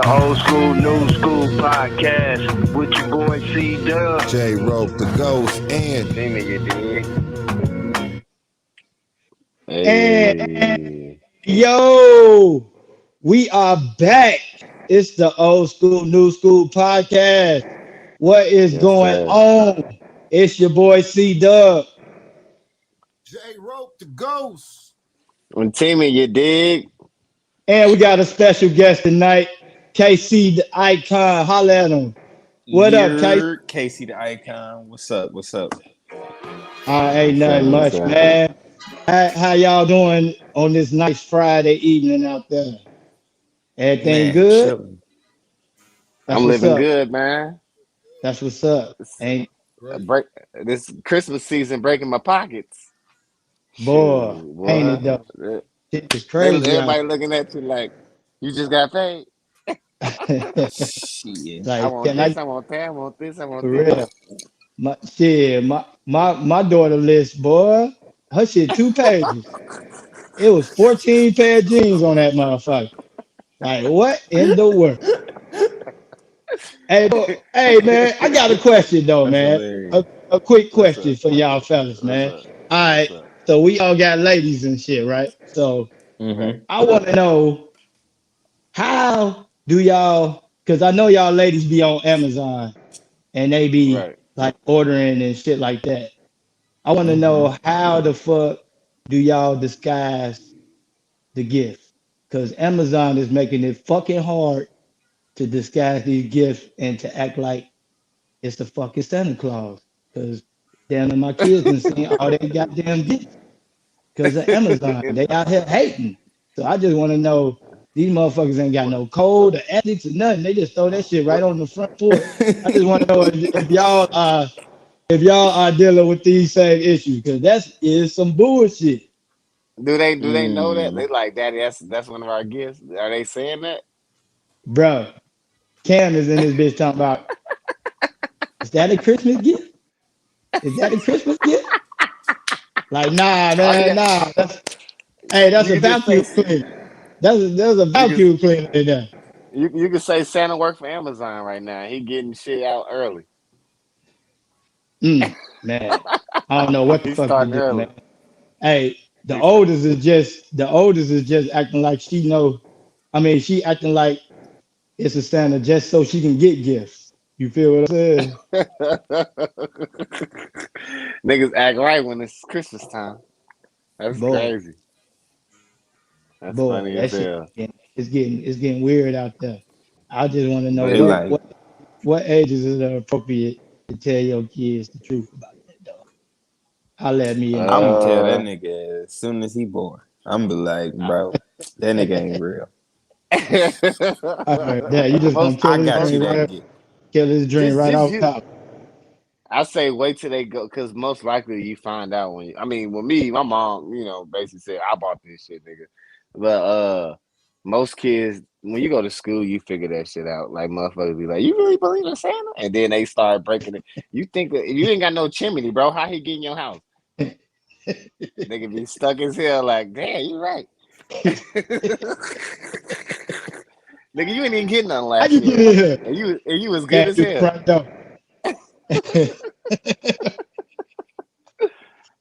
the old school, new school podcast with your boy C Dub. J Rope the Ghost and Name it, you dig? And Hey. yo, we are back. It's the old school, new school podcast. What is Yes, going sir. on? It's your boy C Dub. J Rope the Ghost. On Timmy, you dig? And we got a special guest tonight, KC the Icon. Holla at him. What up, KC? You're Casey the Icon. What's up? What's up? Ain't nothing much, Sir. man. How y'all doing on this nice Friday evening out there? Everything Man, good? chilling. That's I'm what's living up. good, man. That's what's up. Ain't Break this Christmas season breaking my pockets. boy, Shoot, ain't it though? boy. Shit is crazy out Everybody looking at you like you just got paid. there. Shit. I Like, want can this, I I want that, I want this, I want for this. real? My daughter list, boy. Her shit 2 pages. It was 14 pair of jeans on that motherfucker. Like, what in the world? Hey man, I got a question though, That's man. hilarious. A quick What's question up? for y'all fellas, What's man. up? All right, What's up? so we all got ladies and shit, right? So Right. Mm-hmm. I want to know how do y'all? Because I know y'all ladies be on Amazon and they be Right. like ordering and shit like that. I want to Mm-hmm. know how the fuck do y'all disguise the gift? Because Amazon is making it fucking hard to disguise these gifts and to act like it's the fucking Santa Claus. Because damn, my kids done seen all they goddamn gifts because of Amazon. They out here hating. So I just want to know these motherfuckers ain't got What? no code or ethics or nothing. They just throw that shit right What? on the front porch. I just want to know if y'all are dealing with these same issues because is some bullshit, Do they know that? They Mm. like, Daddy, that's one of our gifts. Are they saying that? bro. Cam is in this bitch talking about is that a Christmas gift? Is that a Christmas gift? Like nah, All you man, got, nah. That's you a can just say vacuum cleaner. There's a you can vacuum cleaner in there. you can say Santa work for Amazon right now. He getting shit out early. Man, I don't know what the He's fuck to starting do, man. early. Hey, the He's oldest is just acting like she know. I mean, she acting like it's a Santa just so she can get gifts. You feel what I'm saying? Niggas act right when it's Christmas time. That's Boy, crazy. That's boy, funny that as shit hell. it's getting weird out there. I just want to know But They like, what ages is it appropriate to tell your kids the truth about that dog. Holla at me in the I'm gonna comment. tell that uh, nigga as soon as he born. I'm be like, bro, that nigga ain't real. All right, yeah, you just gonna most I kill his got most you dream that right, gift. kill his dream just right just off you. top. I say wait till they go because most likely you find out when. I mean, with me, my mom, basically said I bought this shit, nigga. But most kids when you go to school, you figure that shit out. Like motherfuckers be like, "You really believe in Santa?" And then they start breaking it. You think that you ain't got no chimney, bro? How he get in your house? Nigga be stuck as hell. Like, damn, you right. Nigga, you ain't even get nothing How last you get year, in here? and you was good Came as through the hell. front door.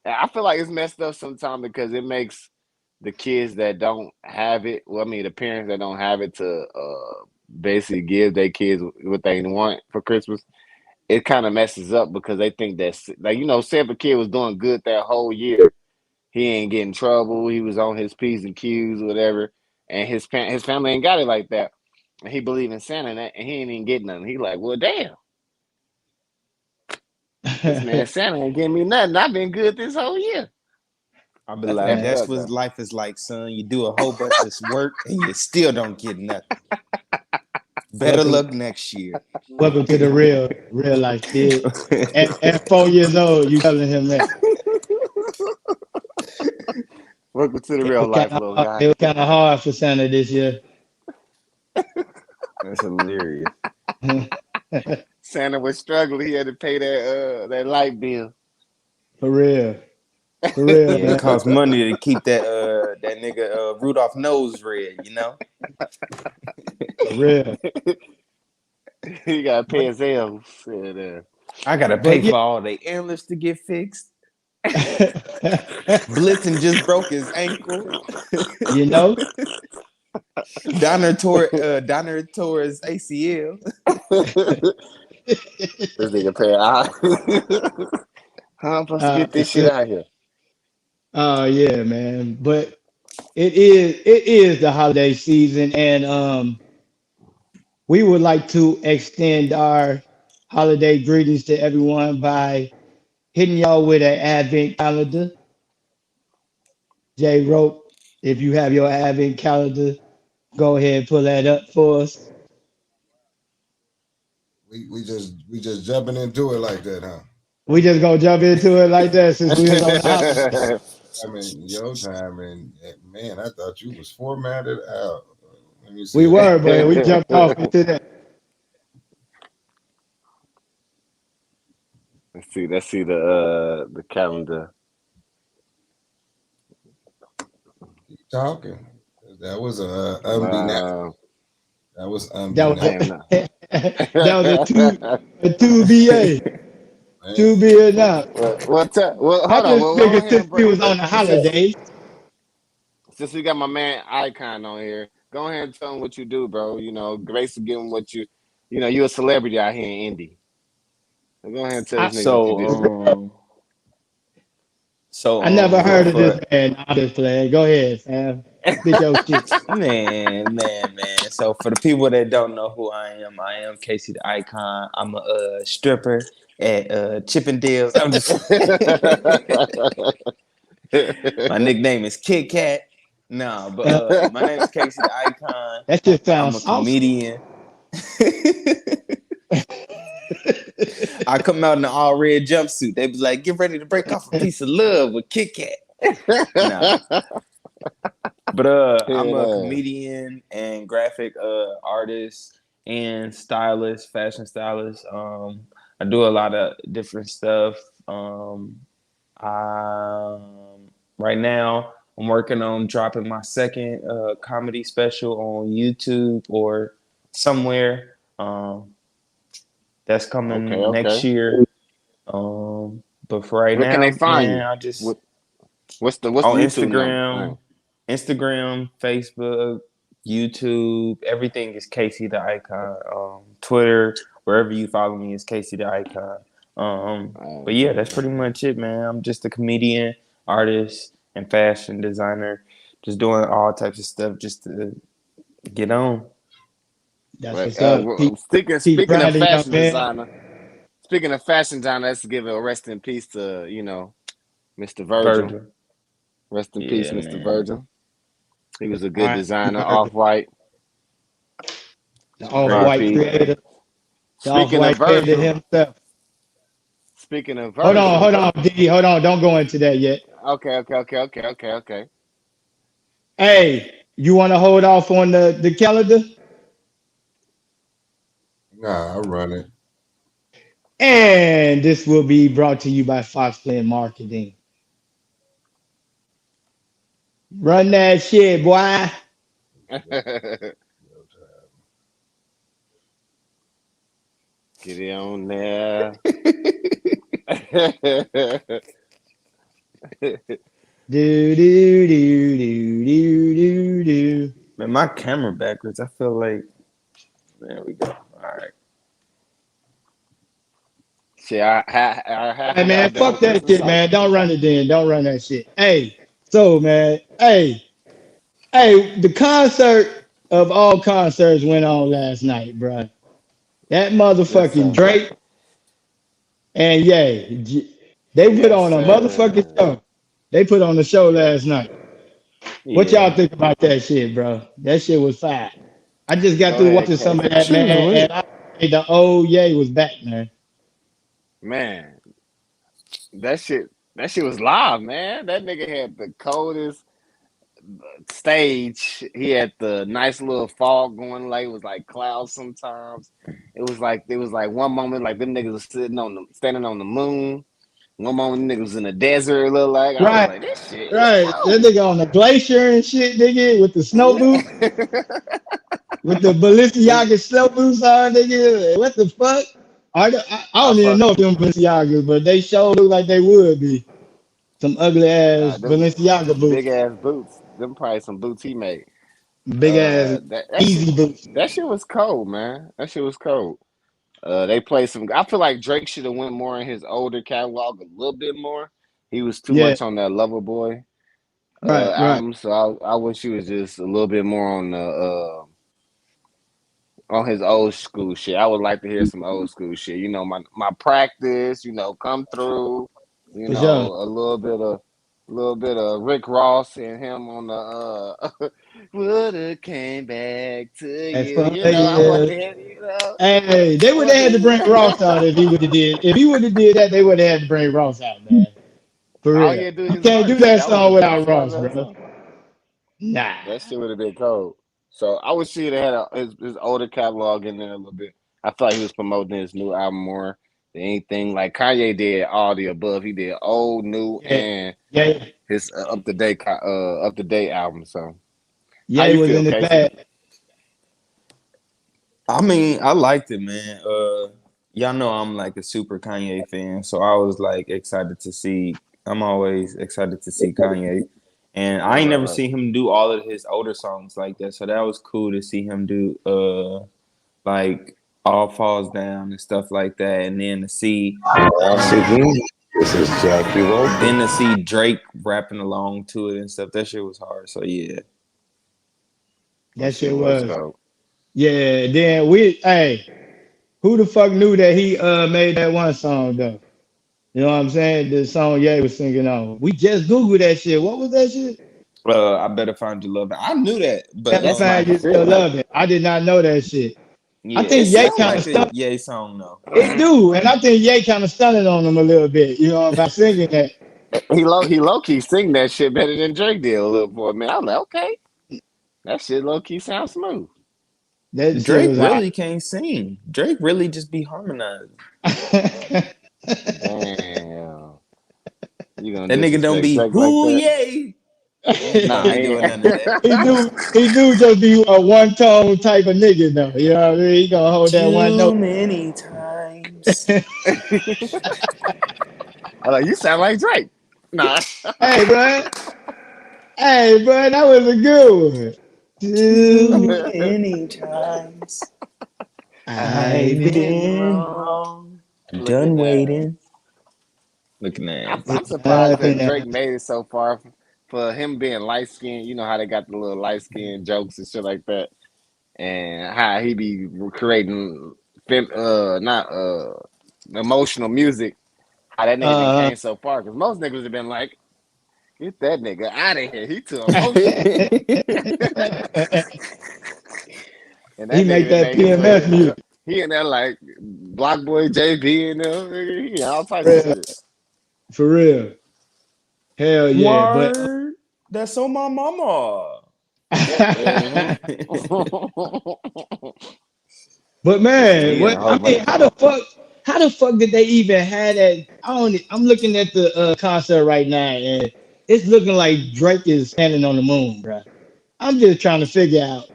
And I feel like it's messed up sometimes because it makes the kids that don't have it, well, I mean, the parents that don't have it to basically give their kids what they want for Christmas. It kind of messes up because they think that's like, say if a kid was doing good that whole year, he ain't getting in trouble, he was on his P's and Q's, whatever, and his family ain't got it like that. And he believe in Santa and he ain't even getting nothing. He like, well, damn, this man Santa ain't giving me nothing. I've been good this whole year. I be That's like, effed Man, that's up what though. life is like, son. You do a whole bunch of work and you still don't get nothing. Better welcome, luck next year. welcome to the real life kid. At 4 years old, you telling him that Welcome to the it real was kind life, of little hard, guy. it was kind of hard for Santa this year. That's hilarious. Santa was struggling. He had to pay that light bill. For real, for real, Yeah, it man. costs money to keep that nigga Rudolph nose red, you know? For real. You gotta pay But his L's. Yeah, I gotta pay But yeah. for all the antlers to get fixed. Blitzen just broke his ankle. You know? Donner tore his ACL. this nigga pay out. How I'm supposed to get this shit out here? Oh yeah, man. But it is the holiday season, and we would like to extend our holiday greetings to everyone by hitting y'all with an advent calendar. J Rope, if you have your advent calendar, go ahead and pull that up for us. We just jumping into it like that, huh? We just gonna jump into it like that since we was on the holiday. I mean, your time and man, I thought you was formatted out. Let me We see. were, but we jumped off into that. Let's see the calendar. Keep talking. That was unbeknownst. Uh, That was That was I unbeknownst. am not. that was a two BA, Man, two B now. well, I hold on. just Well, go figured ahead since and we break. was on the Since, holidays, since we got my man Icon on here, go ahead and tell him what you do, bro. You know, basically give him what you know, you're a celebrity out here in Indy. So go ahead and tell I this nigga what you So do. I never heard of this for man. I'm just playing. Go ahead, Sam. Spit your shit. man. So for the people that don't know who I am Casey the Icon. I'm a stripper at Chippendales. I'm just my nickname is Kit Kat. No, but my name is Casey the Icon. That just I'm sounds a saucy. comedian. I come out in an all red jumpsuit. They be like, get ready to break off a piece of love with Kit Kat. Nah. But I'm a Yeah. comedian and graphic artist and stylist, fashion stylist. I do a lot of different stuff. Right now, I'm working on dropping my second comedy special on YouTube or somewhere. That's coming next Okay. year. But for right Where can they now, find man, you? I just What's the on YouTube number? Instagram, Facebook, YouTube, everything is Casey the Icon. Twitter, wherever you follow me is Casey the Icon. But yeah, that's pretty Okay. much it, man. I'm just a comedian, artist, and fashion designer, just doing all types of stuff just to get on. That's But what's up. Keep speaking of grinding, young fashion man. designer, let's give a rest in peace to Mr. Virgil. Virgil. Rest in peace, Yeah, Mr. man. Virgil. He was a good R.I.P. designer, Virgil, off white, the Great off-white people. creator, the Speaking of off-white creator Virgil, himself. speaking of Hold on, Virgil, hold on, D. Hold on. Don't go into that yet. okay. Hey, you want to hold off on the calendar? nah, I run it. And this will be brought to you by Fox Plan Marketing. Run that shit, boy. Get it on there. Do do do do do do do. Man, my camera backwards. I feel like there we go. All right. Shit, how Hey y'all man, doing fuck that Christmas? shit, man. Don't run it then. Don't run that shit. Hey, so man, hey, the concert of all concerts went on last night, bruh. That Yes, motherfucking sir. Drake and they put Yes, on a motherfucking sir. show. They put on the show last night. What y'all Yeah. think about that shit, bro? That shit was fire. I just got Go through ahead, watching some of Casey. that, Shit was man, and lit. I say the old Ye was back, man. Man, that shit was live, man. That nigga had the coldest stage. He had the nice little fog going, like it was like clouds sometimes. It was like one moment like them niggas was standing on the moon. One moment them niggas was in the desert, look like. I was Right, like, this shit is right. That cold. nigga on the glacier and shit, nigga, with the snow boots. with the Balenciaga slow boots on, nigga. What the fuck? I I don't even fuck. know if them Balenciagas, but they sure look like they would be some ugly ass Them Balenciaga big boots, ass boots. Them probably some boots he made. big ass That shit. easy boots. That shit was cold, man. That shit was cold. They played some. I feel like Drake should have went more in his older catalog a little bit more. He was too Yeah, much on that Lover Boy right. album, so I wish he was just a little bit more on his old school shit. I would like to hear some old school shit. You know, my practice. You know, come through. You For know, sure. a little bit of Rick Ross and him on the woulda came back to As you. far You know, I want as to hear. You know, hey, they I would want have had to to. bring Ross out if he would have did. If he would have did that, they would have had to bring Ross out, man. For All he real. had to do You his can't do verse. that That was song the best without part of Ross, that bro. song. Nah. That shit would have been cold. So I wish he had had his older catalog in there a little bit. I felt like he was promoting his new album more than anything. Like Kanye did all the above. He did old, new, Yeah. and Yeah. his up to date album. So how Ye you was feel, in his Casey? bag. I mean, I liked it, man. Y'all know I'm like a super Kanye fan, so I was like excited to see. I'm always excited to see Kanye, and I Right, ain't right, never right. seen him do all of his older songs like that. So that was cool to see him do like All Falls Down and stuff like that, and then to see Once um again, this is Jackie then Wolford. to see Drake rapping along to it and stuff. That shit was hard. So yeah. That That shit shit was was. cold. Yeah. Then hey, who the fuck knew that he made that one song though? You know what I'm saying? The song Ye was singing on. We just Googled that shit. What was that shit? I better find your love. I knew that, but Better That's find my you still shit. love it. I did not know that shit. I yeah, it think Ye sounds kind of like a stunned. Yay song though. It do, and I think Ye kind of stunned on him a little bit. You know, by singing that. He low key sing that shit better than Drake did a little for a minute. I'm like, okay, that shit low key sounds smooth. That shit Drake was hot. really can't sing. Drake really just be harmonizing. Damn, you gonna That nigga don't disrespect be Drake like hoo that? yay. He don't Nah, be he doing ain't. none of that. he do just be a one tone type of nigga though. You know what I mean? He gonna hold that one Too note. many times. I'm like, you sound like Drake. Nah. Hey, bro. Hey, bro, that was a good one. Too Too many times. I've I've been been been wrong. wrong. Look Done at that. waiting. Looking at. I'm surprised that uh, Drake made it so far for him being light skinned. You know how they got the little light skinned jokes and shit like that, and how he be creating not emotional music. How that nigga then uh, came so far because most niggas have been like, get that nigga out of here. He too emotional. And he that nigga make that that made his way PMF to music. he in there like Block Boy JB and them, nigga, he in all type of Real, shit. for real. Hell yeah. But Word. That's on my mama. Hmm. but Listen, man, he in what a I whole mean, bunch of how the fuck did they even have that? I'm looking at the concert right now and it's looking like Drake is standing on the moon, bro. I'm just trying to figure out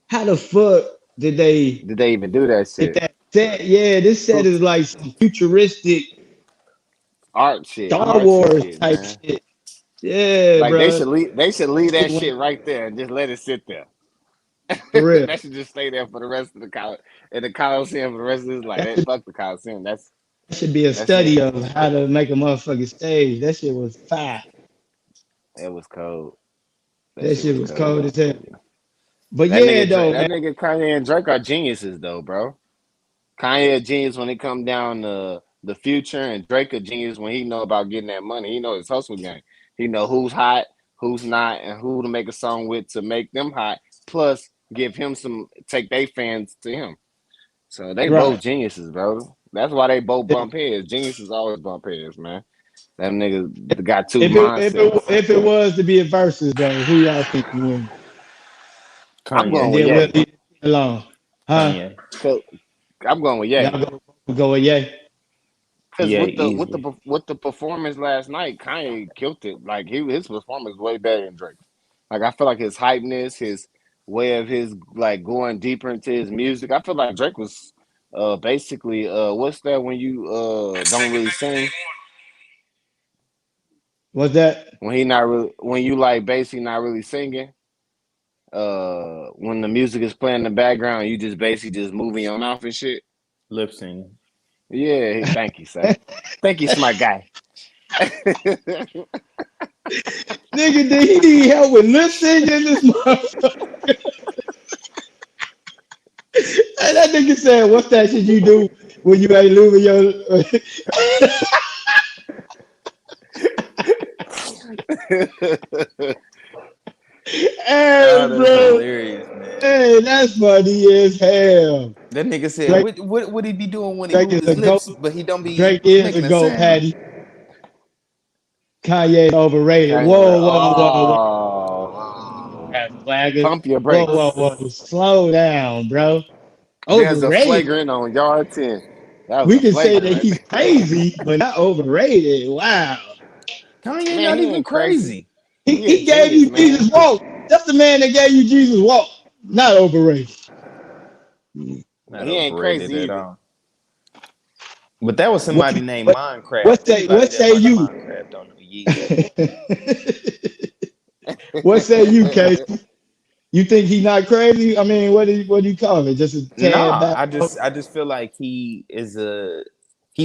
how the fuck did they did they even do that get shit? that set? Yeah, this set is like some futuristic Star Artsy Wars shit, type man. shit. Yeah, Like bro. they should leave that Shit shit went right there and just let it sit there. for real. That should just stay there for the rest of the college in the Coliseum for the rest of his life. That They should, fuck the Coliseum. that should be a That's it. study of how to make a motherfucking stage. That shit was fire. It was cold. That That shit shit was was cold. cold as hell. But That yeah, nigga Drake, though, that man. nigga Kanye and Drake are geniuses though, bro. Kanye a genius when it come down to the future, and Drake a genius when he know about getting that money. He know his hustle game. He know who's hot, who's not, and who to make a song with to make them hot. Plus, give him take their fans to him. So they both Right. geniuses, bro. That's why they both bump heads. Geniuses always bump heads, man. Them niggas got two mindsets. If it was to be a versus though, who y'all think you win? I'm Kanye. going And with then we'll Ye. leave it alone. Huh? Kanye. So I'm going with Ye. Y'all go with Ye. Because Yeah, with easily. the performance last night, Kanye killed it. Like his performance was way better than Drake. Like I feel like his hypeness, his way of his like going deeper into his music. I feel like Drake was basically what's that when you don't really sing? What's that? When he not really when you like basically not really singing. When the music is playing in the background, you just basically just moving your mouth and shit. Lip sync. Yeah, thank you, sir. Thank you, smart guy. Nigga, did he need help with lip syncing this motherfucker? And that nigga said, "What's that shit you do when you ain't losing your?" Hey, Oh, that's bro. Hilarious, man. Hey, that's funny as hell. That nigga said, Drake, what would he be doing when he Drake move is a his goat. lips, but he don't be Drake is a making a goat, sound? Patty. Kanye overrated. Kanye, Whoa, whoa, whoa, whoa. oh, Flagger. pump your Whoa, whoa, brakes. whoa. Slow down, bro. There's a Overrated. flagrant on yard 10. That was We a can say flagrant that right he's there. crazy, but not overrated. Wow. Kanye Man, not he even ain't crazy. crazy. He a He gave genius, you man. Jesus walk. That's the man that gave you Jesus walk. Not overrated. Not He ain't overrated crazy at either. all. But that was What somebody named what Minecraft. what Anybody that say likes you? Minecraft don't know Yeezy. What say you, Casey? You think he not crazy? I mean, what do you call it? Just a tad Nah, back? I just feel like he's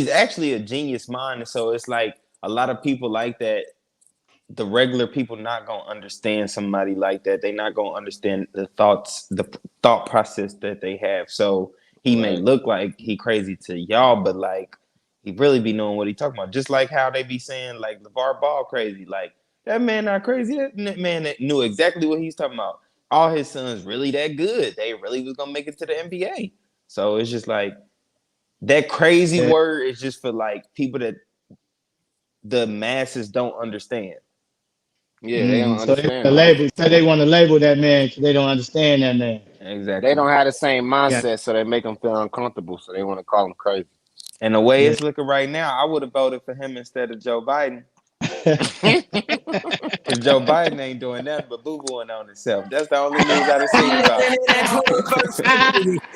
actually a genius mind. And so it's like a lot of people like that. The regular people not gonna understand somebody like that. They not gonna understand the thought process that they have. So he may Right. look like he crazy to y'all, but like he really be knowing what he talking about. Just like how they be saying like LeVar Ball crazy. Like that man not crazy. That man that knew exactly what he's talking about. All his sons really that good. They really was gonna make it to the NBA. So it's just like that crazy Yeah. word is just for like people that the masses don't understand. Yeah, they don't So they want to understand him. label. So they want to label that man because they don't understand that man. They Exactly. don't have the same Yeah. mindset, so they make them feel uncomfortable. So they want to call him crazy. And the way Yeah. it's looking right now, I would have voted for him instead of Joe Biden. Because Joe Biden ain't doing nothing but boo-booing on himself. That's the only news I've seen about him.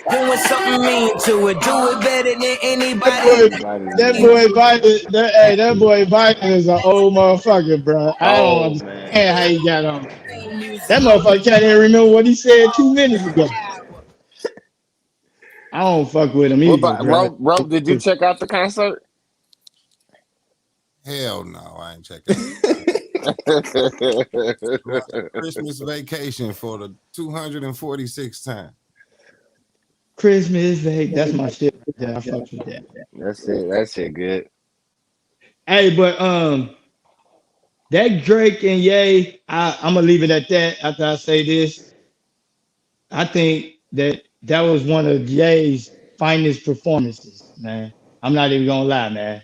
Doing something mean to it. Do it better than That anybody. boy, Everybody that mean. boy Biden, that boy Biden is an old motherfucker, bro. I don't Oh, man. understand how he got on. That motherfucker can't even remember what he said 2 minutes ago. I don't fuck with him What either, about bro. Rope? Did you check out the concert? Hell no, I ain't check out the Go on Christmas vacation for the 246th time. Christmas, that's my shit right there. I fuck with that. That's it. That shit good. Hey, but that Drake and Ye, I'm gonna leave it at that. After I say this, I think that was one of Ye's finest performances, man. I'm not even gonna lie, man.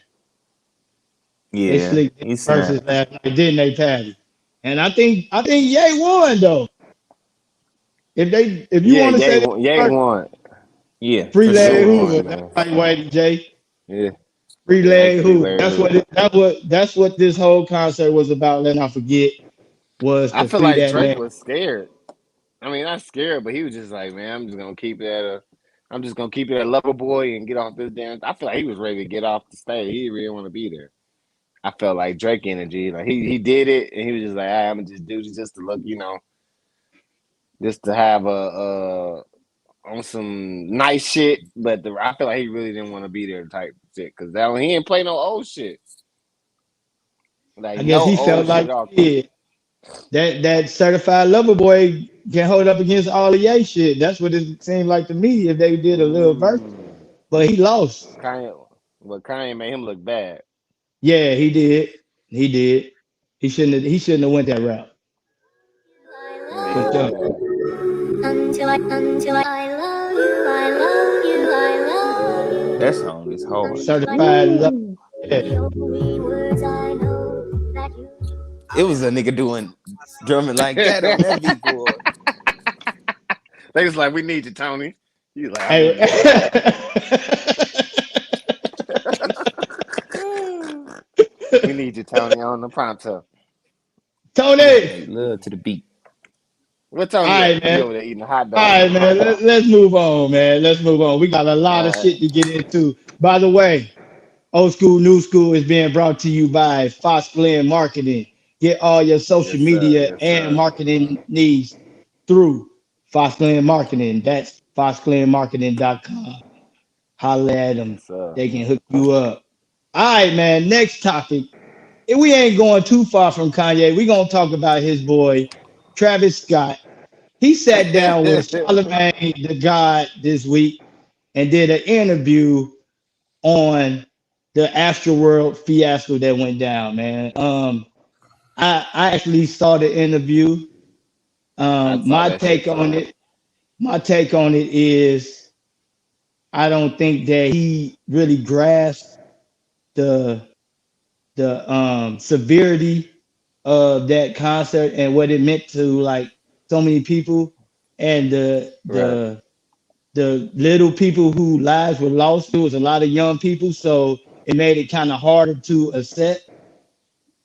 They Yeah, slicked he versus snapped. last night, didn't they, Patty? And I think Ye won though. If you Yeah, want to say that Ye first, won. Yeah, free for Ye leg sure. hoover, won, that's man. right, Whitey J. Yeah, Free yeah. That's leg free hoover. Larry Hoover. That's what this whole concert was about. Let's not forget was I to feel free like that Drake man. was scared. I mean, not scared, but he was just like, man, I'm just gonna keep it a lover boy and get off this damn. I feel like he was ready to get off the stage. He didn't really want to be there. I felt like Drake energy. Like he did it, and he was just like, I'm gonna just do this just to look, just to have a on some nice shit. But I feel like he really didn't want to be there type shit because that he ain't play no old shit, like I guess no he old felt shit like off. shit. That certified lover boy can hold up against all the Ye shit. That's what it seemed like to me if they did a little verse. Mm. But he lost. Kanye made him look bad. Yeah, he did. He did. He shouldn't have went that route. He made For him look sure. bad. Until I love you, I love you, I love you. That song is hard. Until I Certified love. Woo! Yeah. the only words I know that you. It was a nigga doing drumming like that on that beat, boy. They was like, "We need you, Tony." He's like, "I Hey, need you." We need you, Tony, on the pronto. Tony. Make love to the beat. What All time you right, at? You man. over there eating a hot All dog? right, man. Let's move on, man. Let's move on. We got a lot of All right. shit to get into. By the way, Old School, New School is being brought to you by Fox Glen Marketing. Get all your social Yes, sir. media Yes, and sir. marketing needs through Fox Glen Marketing. That's foxglenmarketing.com. Holla at them. Yes, sir. They can hook you up. All right, man. Next topic. We ain't going too far from Kanye. We're going to talk about his boy, Travis Scott. He sat down with Charlamagne the God this week and did an interview on the Astroworld fiasco that went down, man. I actually saw the interview. I saw My that shit take too. on it, my take on it is I don't think that he really grasped the severity of that concert and what it meant to like so many people and Right. the little people who lives were lost. It was a lot of young people, so it made it kind of harder to accept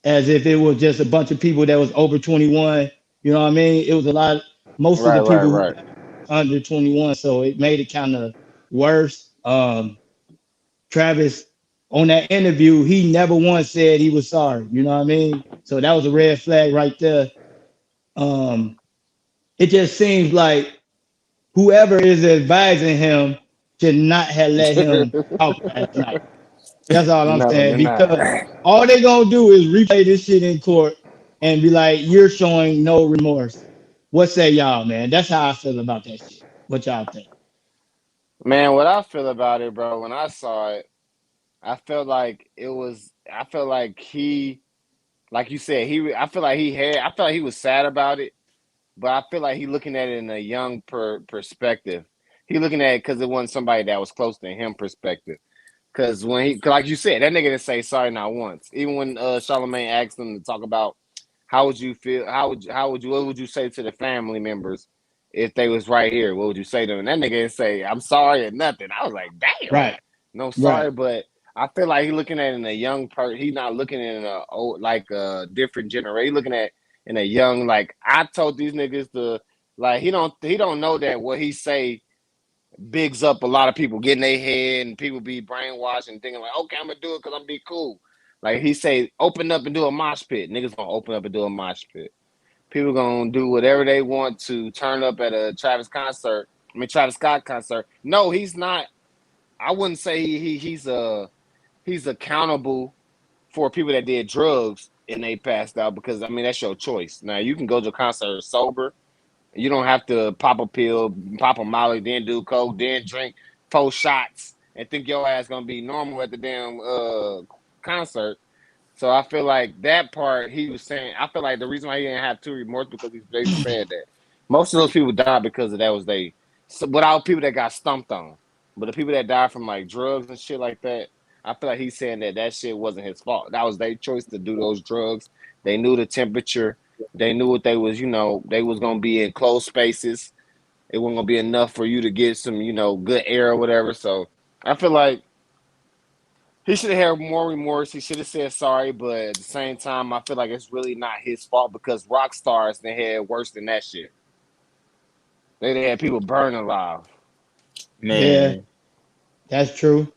as if it was just a bunch of people that was over 21. You know what I mean? It was a lot. Most of Right. the Right. people who Right. under 21, so it made it kind of worse. Travis on that interview, he never once said he was sorry. You know what I mean? So that was a red flag right there. Um, it just seems like whoever is advising him should not have let him talk last night. That's all I'm No, saying. you're not. Because all they gonna do is replay this shit in court and be like, "You're showing no remorse." What say y'all, man? That's how I feel about that shit. What y'all think? Man, what I feel about it, bro, when I saw it, I felt like it was. I felt like he, like you said, I feel like he had. I felt like he was sad about it, but I feel like he looking at it in a young perspective. He looking at it because it wasn't somebody that was close to him perspective. Because when he, 'cause like you said, that nigga didn't say sorry not once. Even when Charlamagne asked him to talk about how would you feel, what would you say to the family members if they was right here? What would you say to them? And that nigga didn't say I'm sorry or nothing. I was like, damn, Right, no right, sorry. But I feel like he looking at it in a young person. He's not looking at it in a old, like a different generation. He looking at in a young, like I told these niggas to, like he don't know that what he say bigs up a lot of people getting their head and people be brainwashed and thinking like, okay, I'm gonna do it because I'm be cool. Like he say, open up and do a mosh pit. Niggas gonna open up and do a mosh pit. People gonna do whatever they want to turn up at a Travis Scott concert. No, he's not. I wouldn't say he's accountable for people that did drugs and they passed out because I mean that's your choice. Now you can go to a concert sober. You don't have to pop a pill, pop a molly, then do coke, then drink 4 shots, and think your ass gonna be normal at the damn concert. So I feel like that part he was saying. I feel like the reason why he didn't have two remorse because he's basically saying that most of those people died because of that was they, so, without people that got stumped on. But the people that died from like drugs and shit like that, I feel like he's saying that that shit wasn't his fault. That was their choice to do those drugs. They knew the temperature. They knew what they was. They was gonna be in closed spaces. It wasn't gonna be enough for you to get some, good air or whatever. So I feel like he should have had more remorse. He should have said sorry, but at the same time, I feel like it's really not his fault because rock stars they had worse than that shit. They had people burning alive. yeah, Man, that's true.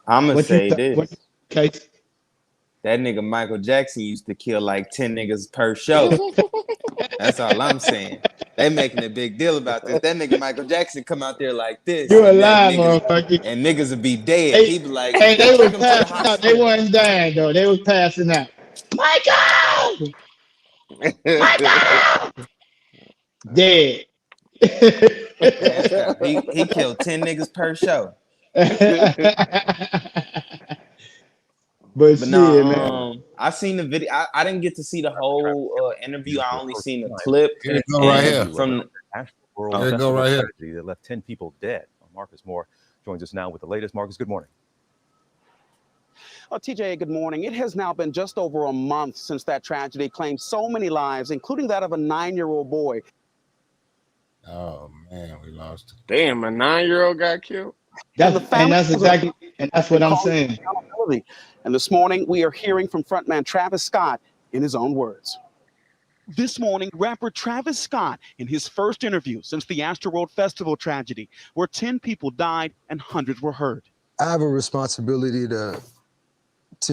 I'm gonna What you say th- what this. Case? That nigga Michael Jackson used to kill like 10 niggas per show. That's all I'm saying. They making a big deal about this. That nigga Michael Jackson come out there like this, You a and that lie, niggas motherfucker. and niggas would be dead. They, He be like, hey, they take was him to the passing out. They hospital. wasn't dying though. They was passing out. Michael, Michael, dead. Man, stop. He killed 10 niggas per show. But But no, shit, man. I seen the video. I didn't get to see the whole interview. I only seen a clip Here it go right and here. from Here it go right here. That left 10 people dead. Marcus Moore joins us now with the latest. Marcus, good morning. Well, TJ, good morning. It has now been just over a month since that tragedy claimed so many lives, including that of a 9-year-old boy. Oh man, we lost. Damn, a 9-year-old got killed. That's And that's what I'm saying. And this morning, we are hearing from frontman Travis Scott in his own words. This morning, rapper Travis Scott in his first interview since the Astroworld Festival tragedy, where 10 people died and hundreds were hurt. I have a responsibility to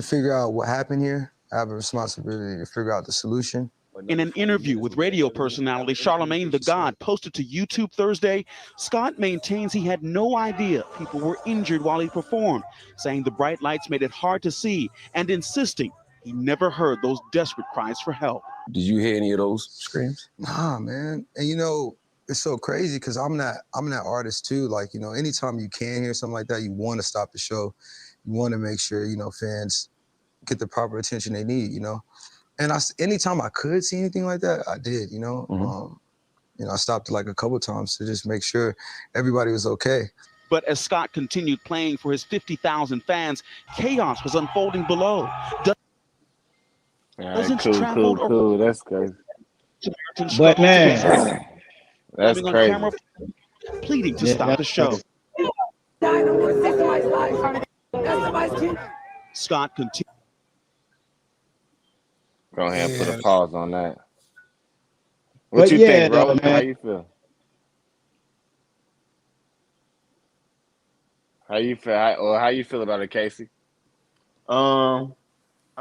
figure out what happened here. I have a responsibility to figure out the solution. In an interview with radio personality Charlemagne the God posted to YouTube Thursday, Scott maintains he had no idea people were injured while he performed, saying the bright lights made it hard to see and insisting he never heard those desperate cries for help. Did you hear any of those screams? Nah, man. And you know, it's so crazy because I'm that artist too. Like, you know, anytime you can hear something like that, you want to stop the show. You want to make sure, you know, fans get the proper attention they need, you know. And anytime I could see anything like that, I did, you know. You know, I stopped like a couple of times to just make sure everybody was okay. But as Scott continued playing for his 50,000 fans, chaos was unfolding below. Cool. That's crazy. But man, that's crazy. Camera, pleading to stop the show. Scott continued. Go ahead and put a pause on that. What you think, bro? Man. How you feel? How you feel about it, Casey? I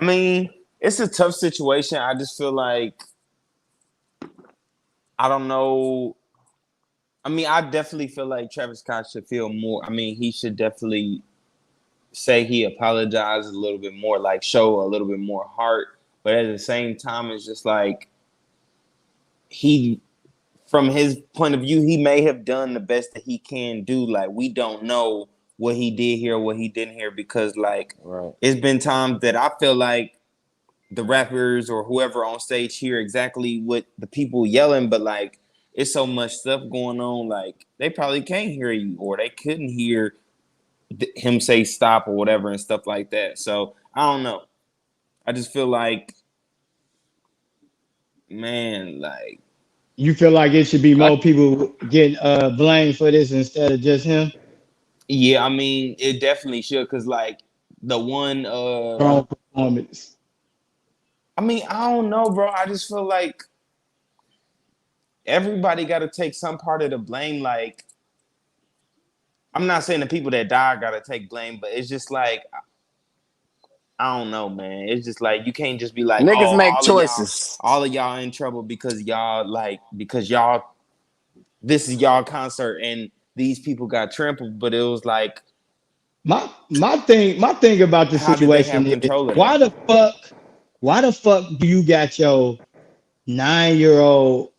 mean, it's a tough situation. I just feel like I don't know. I mean, I definitely feel like Travis Scott should feel more. I mean, he should definitely say he apologized a little bit more, like show a little bit more heart. But at the same time, it's just like from his point of view, he may have done the best that he can do. Like, we don't know what he did here or what he didn't hear because, like, It's been times that I feel like the rappers or whoever on stage hear exactly what the people yelling, but, like, it's so much stuff going on, like, they probably can't hear you or they couldn't hear him say stop or whatever and stuff like that. So, I don't know. I just feel like, man, like. You feel like it should be more people getting blamed for this instead of just him? Yeah, I mean, it definitely should, because, like, the one. Strong performance. I mean, I don't know, bro. I just feel like everybody got to take some part of the blame. Like, I'm not saying the people that died got to take blame, but it's just like, I don't know, man. It's just like you can't just be like niggas make choices. All of y'all in trouble because y'all this is y'all concert and these people got trampled. But it was like my thing about the situation is why the fuck do you got your 9-year-old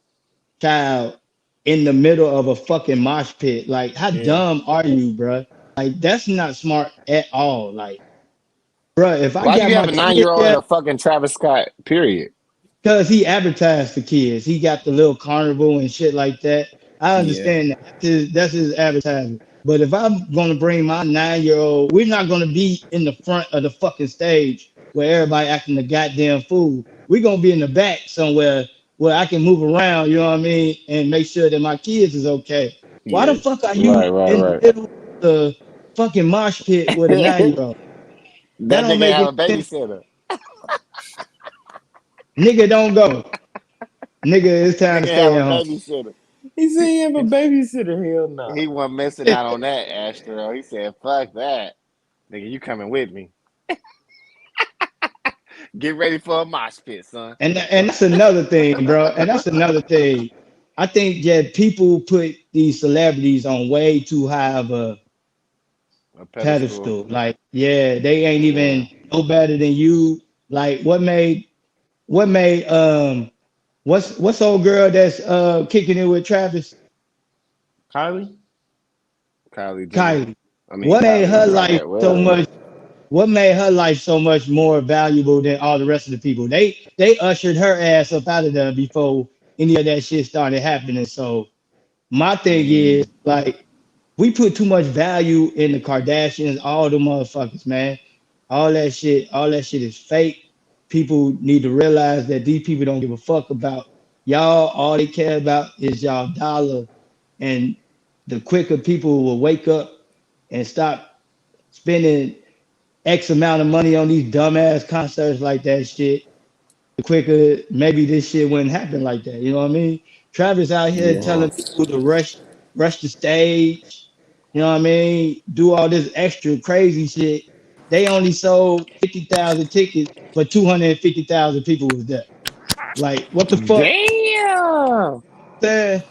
child in the middle of a fucking mosh pit? Like, how dumb are you, bro? Like, that's not smart at all. Like, bro, if I why got you have my a 9-year-old in a fucking Travis Scott, period? Because he advertised to kids. He got the little carnival and shit like that. I understand that. That's his advertising. But if I'm going to bring my 9-year-old, we're not going to be in the front of the fucking stage where everybody acting the goddamn fool. We're going to be in the back somewhere where I can move around, you know what I mean, and make sure that my kids is okay. Why the fuck are you in the middle of the fucking mosh pit with a 9-year-old? That don't make have a babysitter. Nigga, don't go. Nigga, it's time to stay at home. Babysitter. He said he have a babysitter. Hell no. He wasn't missing out on that, Astro. He said, fuck that. Nigga, you coming with me. Get ready for a mosh pit, son. And that's another thing, bro. And that's another thing. I think that people put these celebrities on way too high of a pedestal. Like, yeah, they ain't even no better than you. Like, what made what's old girl that's kicking it with Travis? Kylie. I mean, what made her life so much? What made her life so much more valuable than all the rest of the people? They ushered her ass up out of there before any of that shit started happening. So my thing is, like, we put too much value in the Kardashians, all the motherfuckers, man. All that shit is fake. People need to realize that these people don't give a fuck about y'all. All they care about is y'all dollar. And the quicker people will wake up and stop spending X amount of money on these dumbass concerts like that shit, quicker maybe this shit wouldn't happen like that. You know what I mean? Travis out here Yeah. telling people to rush the stage. You know what I mean? Do all this extra crazy shit. They only sold 50,000 tickets, but 250,000 people was there. Like, what the fuck? Damn. Man,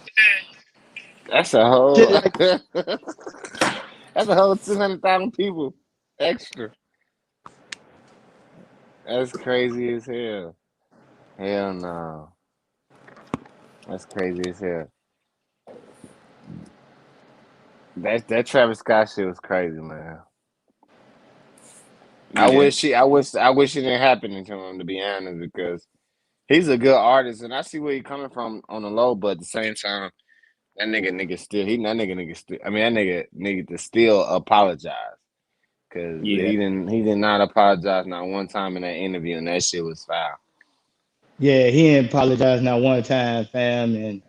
That's a shit whole. like That's a whole 200,000 people extra. That's crazy as hell. Hell no. That's crazy as hell. That Travis Scott shit was crazy, man. Yeah. I wish it didn't happen to him, to be honest, because he's a good artist and I see where he's coming from on the low, but at the same time, that nigga still nigga still I mean that nigga to still apologize. Cause Yeah. he did not apologize not one time in that interview and that shit was foul. yeah, he ain't apologized not one time, fam, and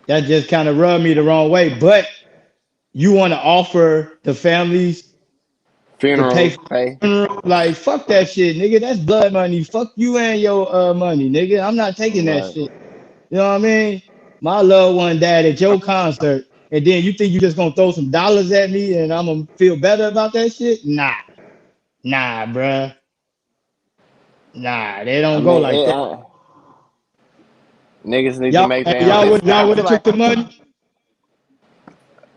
that just kind of rubbed me the wrong way. But you want to offer the families to pay Funeral for pay. the funeral? Like, fuck that shit, nigga. That's blood money. Fuck you and your money, nigga. I'm not taking that Right. shit. You know what I mean? My loved one died at your concert, and then you think you just gonna throw some dollars at me and I'm gonna feel better about that shit? Nah, bruh. Nah, they I don't go mean like that. niggas need to Y'all, make their own. y'all would I y'all would feel have took like the money.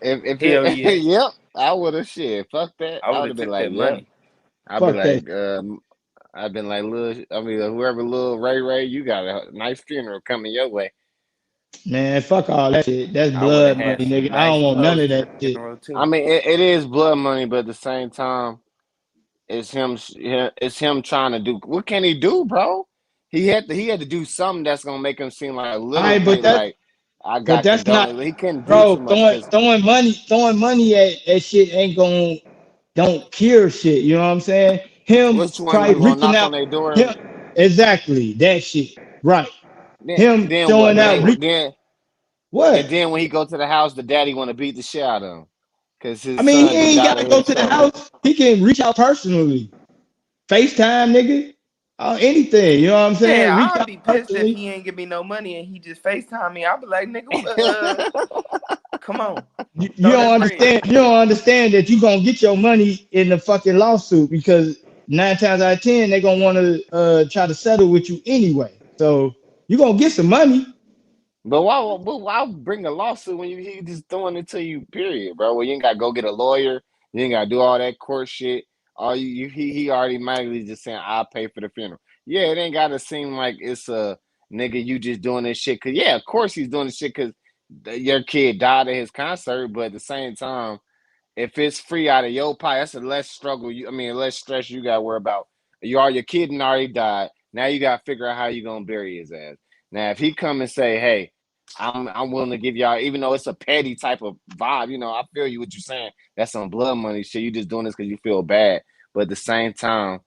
if Hell it yeah. yep, I would have shit. Fuck that. I I would would have have been took like, that yep. money. I'd be Fuck that. like, I've been like, whoever little Ray, you got a nice funeral coming your way. Man, fuck all that shit. That's I would have blood had money, some nigga. I nice don't want none clothes of for that the shit. funeral I too. mean, it is blood money, but at the same time, it's him trying to do. What can he do, bro? He had to do something that's gonna make him seem like a All little right, bit like I but got that's not, condoned. He couldn't do bro. too much because Throwing money at shit ain't gonna don't cure shit. You know what I'm saying? Him which one probably you gonna reaching knock on out. their door? Him exactly that shit. Right. Him Then what? throwing out. And What? then when he go to the house, the daddy want to beat the shit out of him because I his mean, he son just ain't died gotta of go his to the stroke. house. He can reach out personally. FaceTime, nigga. Anything. You know what I'm Man, saying? Reach I'd out be pissed if personally. he ain't give me no money and he just FaceTime me. I'd be like, nigga, come on. You Throw don't that bread. understand. You don't understand that you gonna get your money in the fucking lawsuit because 9 times out of 10 they gonna want to try to settle with you anyway. So you gonna get some money. But why bring a lawsuit when he just throwing it to you? Period, bro. Well, you ain't got to go get a lawyer. You ain't got to do all that court shit. All he already magically just saying I'll pay for the funeral. Yeah, it ain't got to seem like it's a nigga you just doing this shit. Cause yeah, of course he's doing this shit because your kid died at his concert. But at the same time, if it's free out of your pie, that's a less struggle. Less stress you got to worry about. Your kid already died. Now you got to figure out how you gonna bury his ass. Now, if he come and say, "Hey, I'm willing to give y'all," even though it's a petty type of vibe, I feel you what you're saying. That's some blood money shit. You just doing this because you feel bad, but at the same time,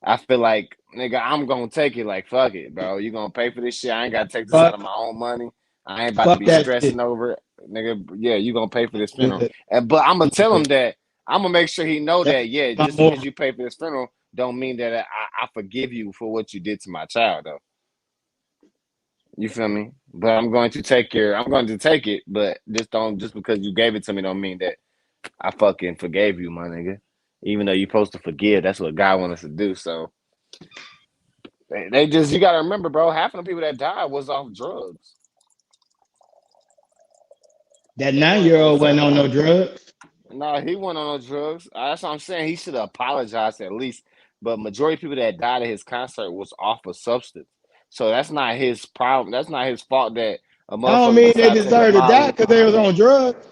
I feel like nigga, I'm gonna take it. Like fuck it, bro. You gonna pay for this shit? I ain't gotta take this out of Fuck, my own money. I ain't about to fuck be that shit. stressing over it, nigga. Yeah, you gonna pay for this funeral, Yeah, but I'm gonna tell yeah. him that. I'm gonna make sure he know That's that. Yeah, my just because moral. you pay for this funeral, don't mean that I forgive you for what you did to my child, though. You feel me? But I'm going to take it, but just because you gave it to me don't mean that I fucking forgave you, my nigga. Even though you're supposed to forgive, that's what God wants us to do. So they just you gotta remember, bro, half of the people that died was off drugs. That They nine weren't year old it's wasn't on no drugs. no, he wasn't on no drugs. That's what I'm saying. He should have apologized at least. But majority of people that died at his concert was off of substance. So that's not his problem. That's not his fault that a I don't motherfucker mean they decided to take a deserve to die Molly. because they was on drugs.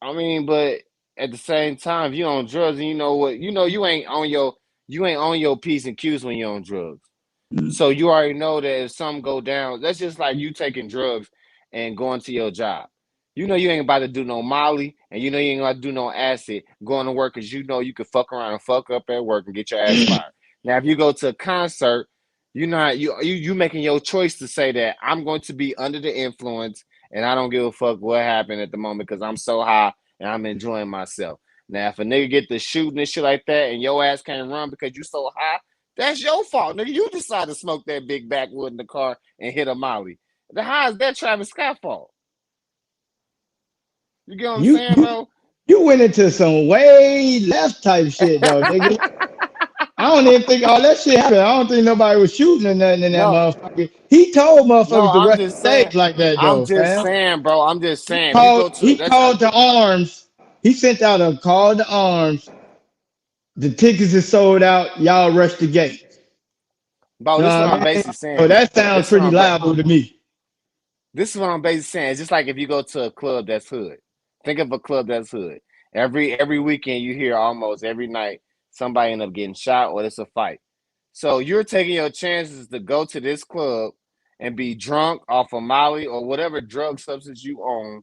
But at the same time, if you on drugs and you know what, you ain't on your P's and Q's when you're on drugs. So you already know that if something go down, that's just like you taking drugs and going to your job. You know you ain't about to do no Molly, and you know you ain't about to do no acid going to work because you know you could fuck around and fuck up at work and get your ass fired. Now, if you go to a concert, you know you making your choice to say that I'm going to be under the influence and I don't give a fuck what happened at the moment because I'm so high and I'm enjoying myself. Now, if a nigga get to shooting and shit like that and your ass can't run because you so high, That's your fault, nigga. You decided to smoke that big backwood in the car and hit a Molly. How is that Travis Scott fault? You get what I'm You saying, you bro? you went into some way left type shit though, nigga. I don't even think all that shit happened. I don't think nobody was shooting or nothing in that No, motherfucker. He told no, motherfuckers to I'm rush just the saying. stage like that I'm though, just fam. saying, bro. I'm just He saying. If you called go to he that's called to arms. He sent out a call to arms. The tickets are sold out. Y'all rush the gate. bro. You This is know what I'm what I mean? basically So saying. that sounds This is what pretty I'm liable to me. This is what I'm basically saying. It's just like if you go to a club that's hood. Think of a club that's hood. Every weekend you hear almost every night somebody end up getting shot or it's a fight. So you're taking your chances to go to this club and be drunk off of Molly or whatever drug substance you own,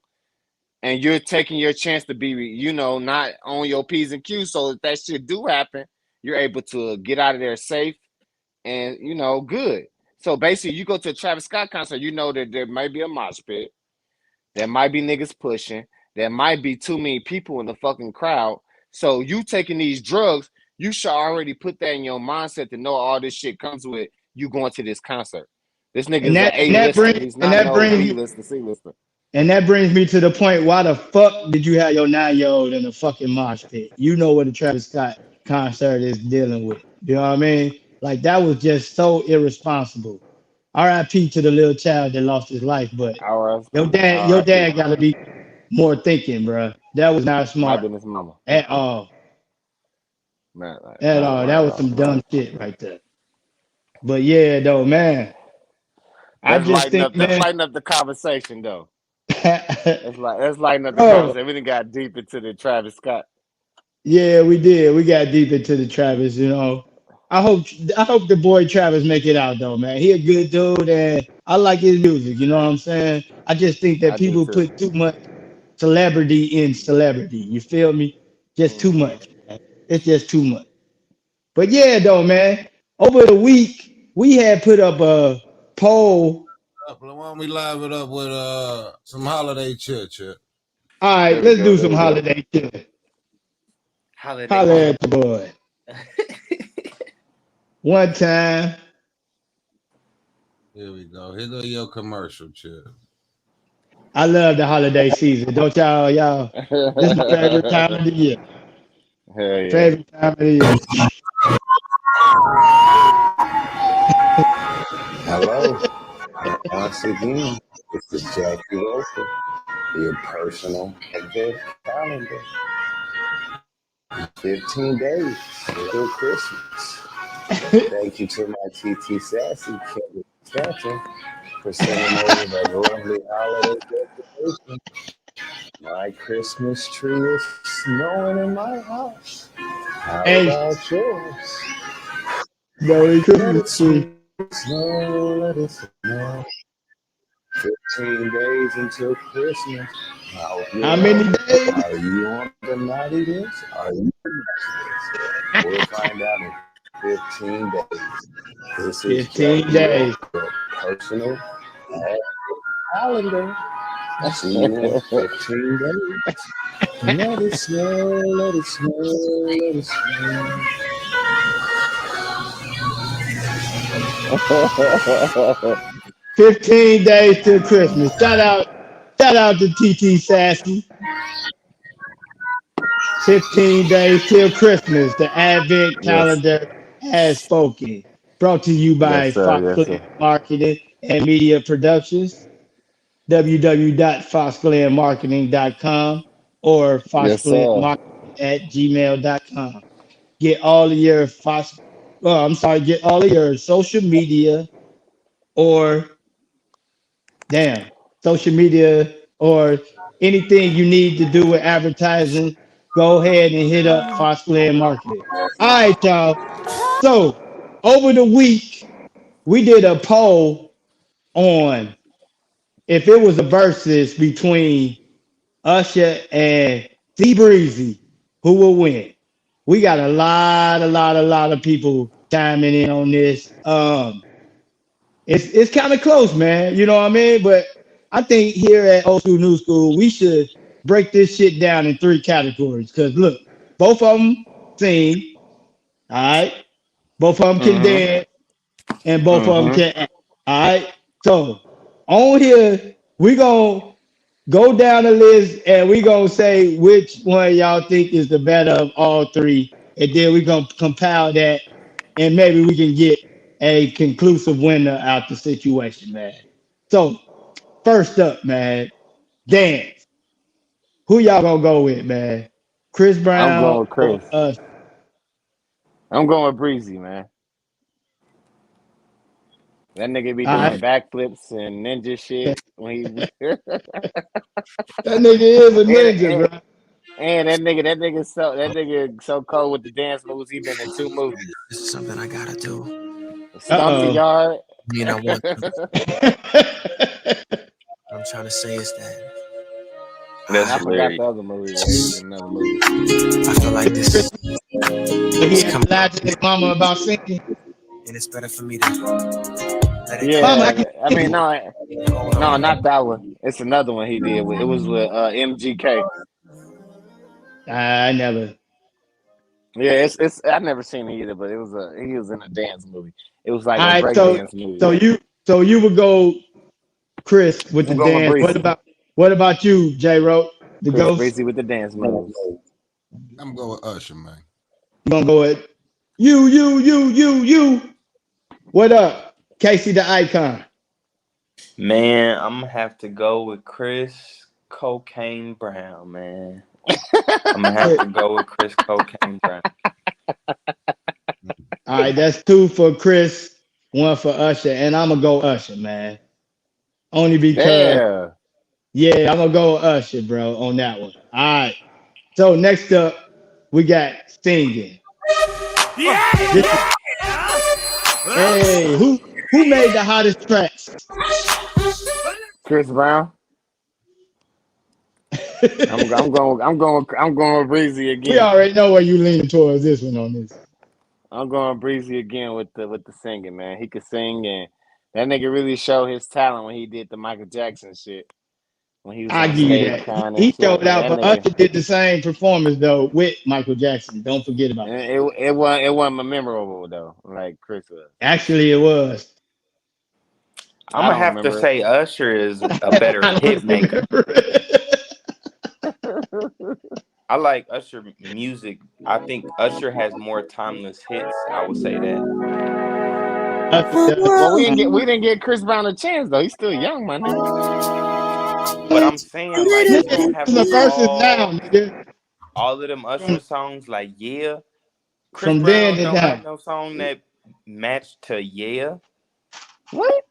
and you're taking your chance to be, not on your P's and Q's. So if that shit do happen, you're able to get out of there safe and good. So basically, you go to a Travis Scott concert, you know that there might be a mosh pit, there might be niggas pushing, there might be too many people in the fucking crowd. So you taking these drugs, you should already put that in your mindset to know all this shit comes with you going to this concert. This And nigga's an that and that A-lister. brings He's and not that no brings B-lister, C-lister. and that brings me to the point. Why the fuck did you have your 9-year-old in a fucking mosh pit? You know what a Travis Scott concert is dealing with. You know what I mean? Like that was just so irresponsible. R.I.P. to the little child that lost his life, but your R.I.P. dad got to be more thinking, bro. That was not Might smart been his mama. at all. Man, At all. That was some dumb shit right there. But yeah, though, man. I Let's just lighten think, up. Let's man. lighten up the conversation, though. Let's lighten up the Bro, conversation. We didn't got deep into the Travis Scott. yeah, we did. We got deep into the Travis, I hope I hope the boy Travis make it out though, man. He a good dude and I like his music, you know what I'm saying? I just think that I do people too. put too much celebrity in celebrity. You feel me? Just too Hmm. much, man. It's just too much. But yeah, though, man. Over the week, we had put up a poll. Why don't we live it up with some holiday chit chat? All right, There we let's go. do There some we go. holiday shit. Holiday Holla shit. at the boy. One time. Here we go. Here go your commercial chip. I love the holiday season. Don't y'all? This is my favorite time of the year. Hell yeah. Favorite time of the year. Hello, once again, this is Jackie Roper, your personal advent calendar. 15 days until Christmas. Thank you to my TT Sassy Kevin Stanton for sending over that lovely holiday decoration. My Christmas tree is snowing in my house. How Hey, about yours? Merry Let Christmas it to snow, let it snow. 15 days until Christmas. How are how you? many days? Are you on the naughty list? Are you on the nice list? We'll find out in 15 days. This is 15 Jackie days. Roper, personal calendar. See you in 15 days. Let it snow, let it snow, let it snow. 15 days till Christmas. Shout out to TT Sassy. 15 days till Christmas. The Advent Yes. calendar has spoken. Brought to you by Yes, sir. Fox Yes, Glen sir. Marketing and Media Productions. www.foxglenmarketing.com or Yes, sir. foxglenmarketing@gmail.com. Get all of your get all of your social media or damn social media or anything you need to do with advertising. Go ahead and hit up Fox Glen Marketing. All right, y'all. So over the week, we did a poll on if it was a versus between Usher and C Breezy, who will win? We got a lot of people chiming in on this. It's kind of close, man. You know what I mean? But I think here at Old School New School, we should break this shit down in 3 categories. Cause look, both of them sing, all right. Both of them can Mm-hmm. dance, and both of them Mm-hmm. can act. All right. So on here, we gonna go down the list and we gonna say which one y'all think is the better of all three, and then we gonna compile that, and maybe we can get a conclusive winner out the situation, man. So first up, man, dance. Who y'all gonna go with, man? Chris I'm Brown going with or Chris. us? I'm going with Breezy, man. That nigga be All doing right. backflips and ninja shit when he That nigga is a and, ninja, and, bro. and that nigga so cold with the dance moves. He been in 2 movies. This is something I gotta do. Stomp the Uh Yard. I mean, I want to. oh. What I'm trying to say is that And That's I forgot hilarious. the other movie where he was in another movie. I feel like this He is had coming, lied to his mama about singing. and it's better for me to let it Mama, I Yeah, can I sing. mean, no, go. Hold no, on. not that one. It's another one he did. It was with MGK. I never. Yeah, it's. I never seen it either, but he was in a dance movie. It was like All a right, break dance movie. so you would go Chris with the I'm going with dance. Breezy. What about you, J. Road, the Chris ghost? Breezy with the dance moves. I'm going with Usher, man. You gonna go with you. What up, Casey the icon? Man, I'm gonna have to go with Chris Cocaine Brown, man. I'm gonna have to go with Chris Cocaine Brown. All right, that's 2 for Chris, 1 for Usher, and I'm gonna go Usher, man. Only because, Yeah. yeah, I'm gonna go Usher, bro, on that one. All right. So next up, we got singing. Hey, who made the hottest tracks? Chris Brown. I'm going with Breezy We again. already know where you leaning towards this one on this. I'm going Breezy again with the singing, man. He could sing, and that nigga really showed his talent when he did the Michael Jackson shit. When he was I on give you stage that. crying and He shit. showed out, That but nigga, Usher did the same performance though with Michael Jackson. Don't forget about that. it wasn't memorable though, like Chris was. Actually, it was. I'm I gonna don't have to remember say Usher is a better I hit don't maker. remember it. it. I like Usher music. I think Usher has more timeless hits. I would say that. Usher does. Well, we didn't get Chris Brown a chance though. He's still young, my nigga. But I'm saying like you Nigga, don't he have in to the verses now, call nigga. all of them Usher From, songs like Yeah. Chris from then Brown to don't now. have no song that matched to Yeah. What?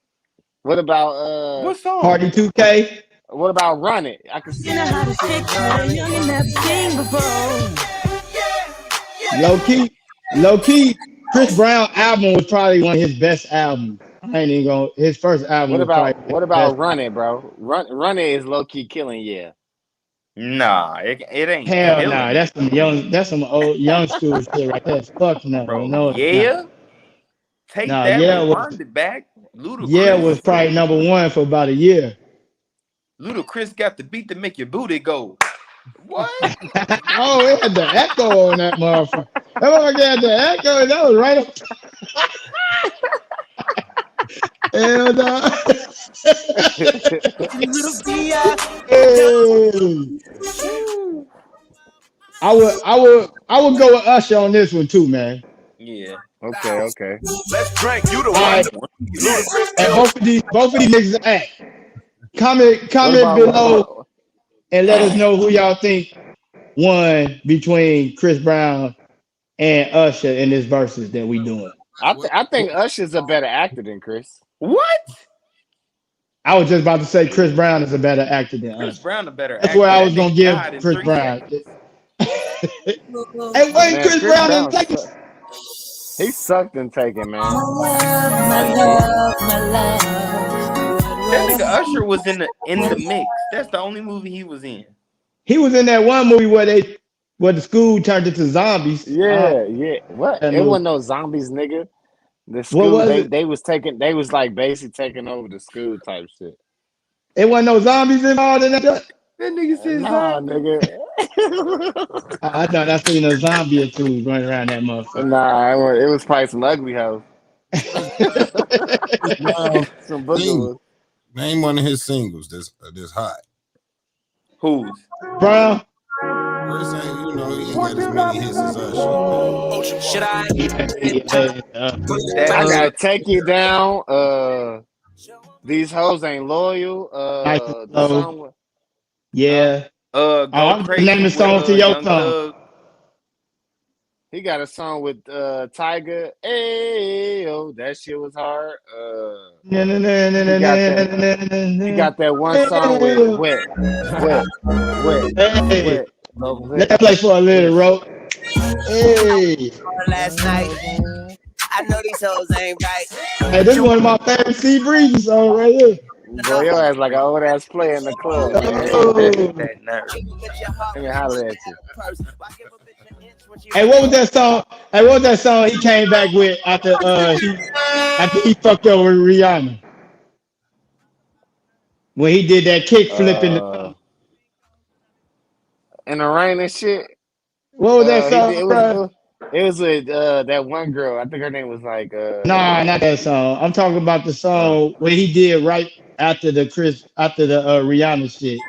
What about What song? Party 2K. what about Run It? I can see you sitting on it. Low key, Chris Brown album was probably one of his best albums. I ain't even gonna. His first album was probably What his best about Run album. It, bro? Run It is low key killing, yeah. Nah, it ain't Hell nah, killing it. that's some old young school shit right there. Fuck no, Bro, no, it's not. Yeah. Take Nah, that, rewind it back. yeah was Ludacris. probably number one for about a year. Ludacris got the beat to make your booty go. What? Oh, it had the echo on that motherfucker. That motherfucker had the echo, and that was right up. Hell no. Hey. I would go with Usher on this one too, man. Yeah. Okay. Let's drink. You the All right right. one. Ludacris And killed. both of these niggas act. Comment What below about and let us know who y'all think won between Chris Brown and Usher in this verses that we doing. I think Usher's a better actor than Chris. What? I was just about to say Chris Brown is a better actor than Chris Usher. Brown a better That's where actor. I That was gonna nigga give died in Chris 3 Brown. seconds. Hey, wait, Man, Chris Chris Brown is Brown taking. he sucked in Taken, man. That nigga Usher was in the mix. That's the only movie he was in. He was in that one movie where the school turned into zombies. Yeah. What? That It movie. wasn't no zombies, nigga. The What school was it? they was like basically taking over the school type shit. It wasn't no zombies involved in that. That nigga said Nah, zombie. nigga. I thought I seen a zombie or two running around that motherfucker. Nah, it was probably some ugly hoes. Brown Some booger single. was. Name one of his singles that's hot. Who's? Brown. Chris ain't, you know, he ain't got as many hits as Usher. Should I? I gotta take you down. These hoes ain't loyal. The song with, Yeah. Go I'm crazy naming with songs to your Young song. Thug. he got a song with Tiger. Hey, yo, that shit was hard. He got that one song with wet. Hey, let's play for a little, Ro. Hey. Last night. I know these hoes ain't right. Hey, this is one of my favorite C Breezy songs right here. Boy, your ass like an old ass player in the club, man. That nerve. Let me holler at you. Hey, what was that song? Hey, what was that song he came back with after he fucked over Rihanna? When he did that kick flip in the rain and shit. What was that song, bro? It was with that one girl. I think her name was like Nah, not that song. I'm talking about the song where he did right after the Rihanna shit.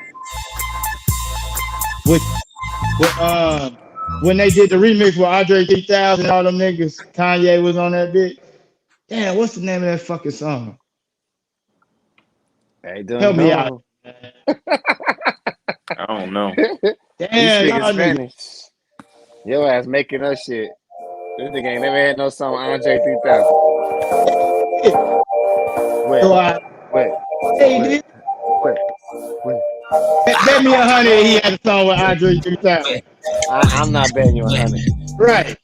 When they did the remix with Andre 3000 and all them niggas, Kanye was on that bitch. Damn, what's the name of that fucking song? Help me out. I don't know. Damn, you y'all speaking Spanish. Your ass making us shit. This nigga ain't never had no song with Andre 3000. Bet me 100 he had a song with Andre 3000. I'm not betting you 100. Right.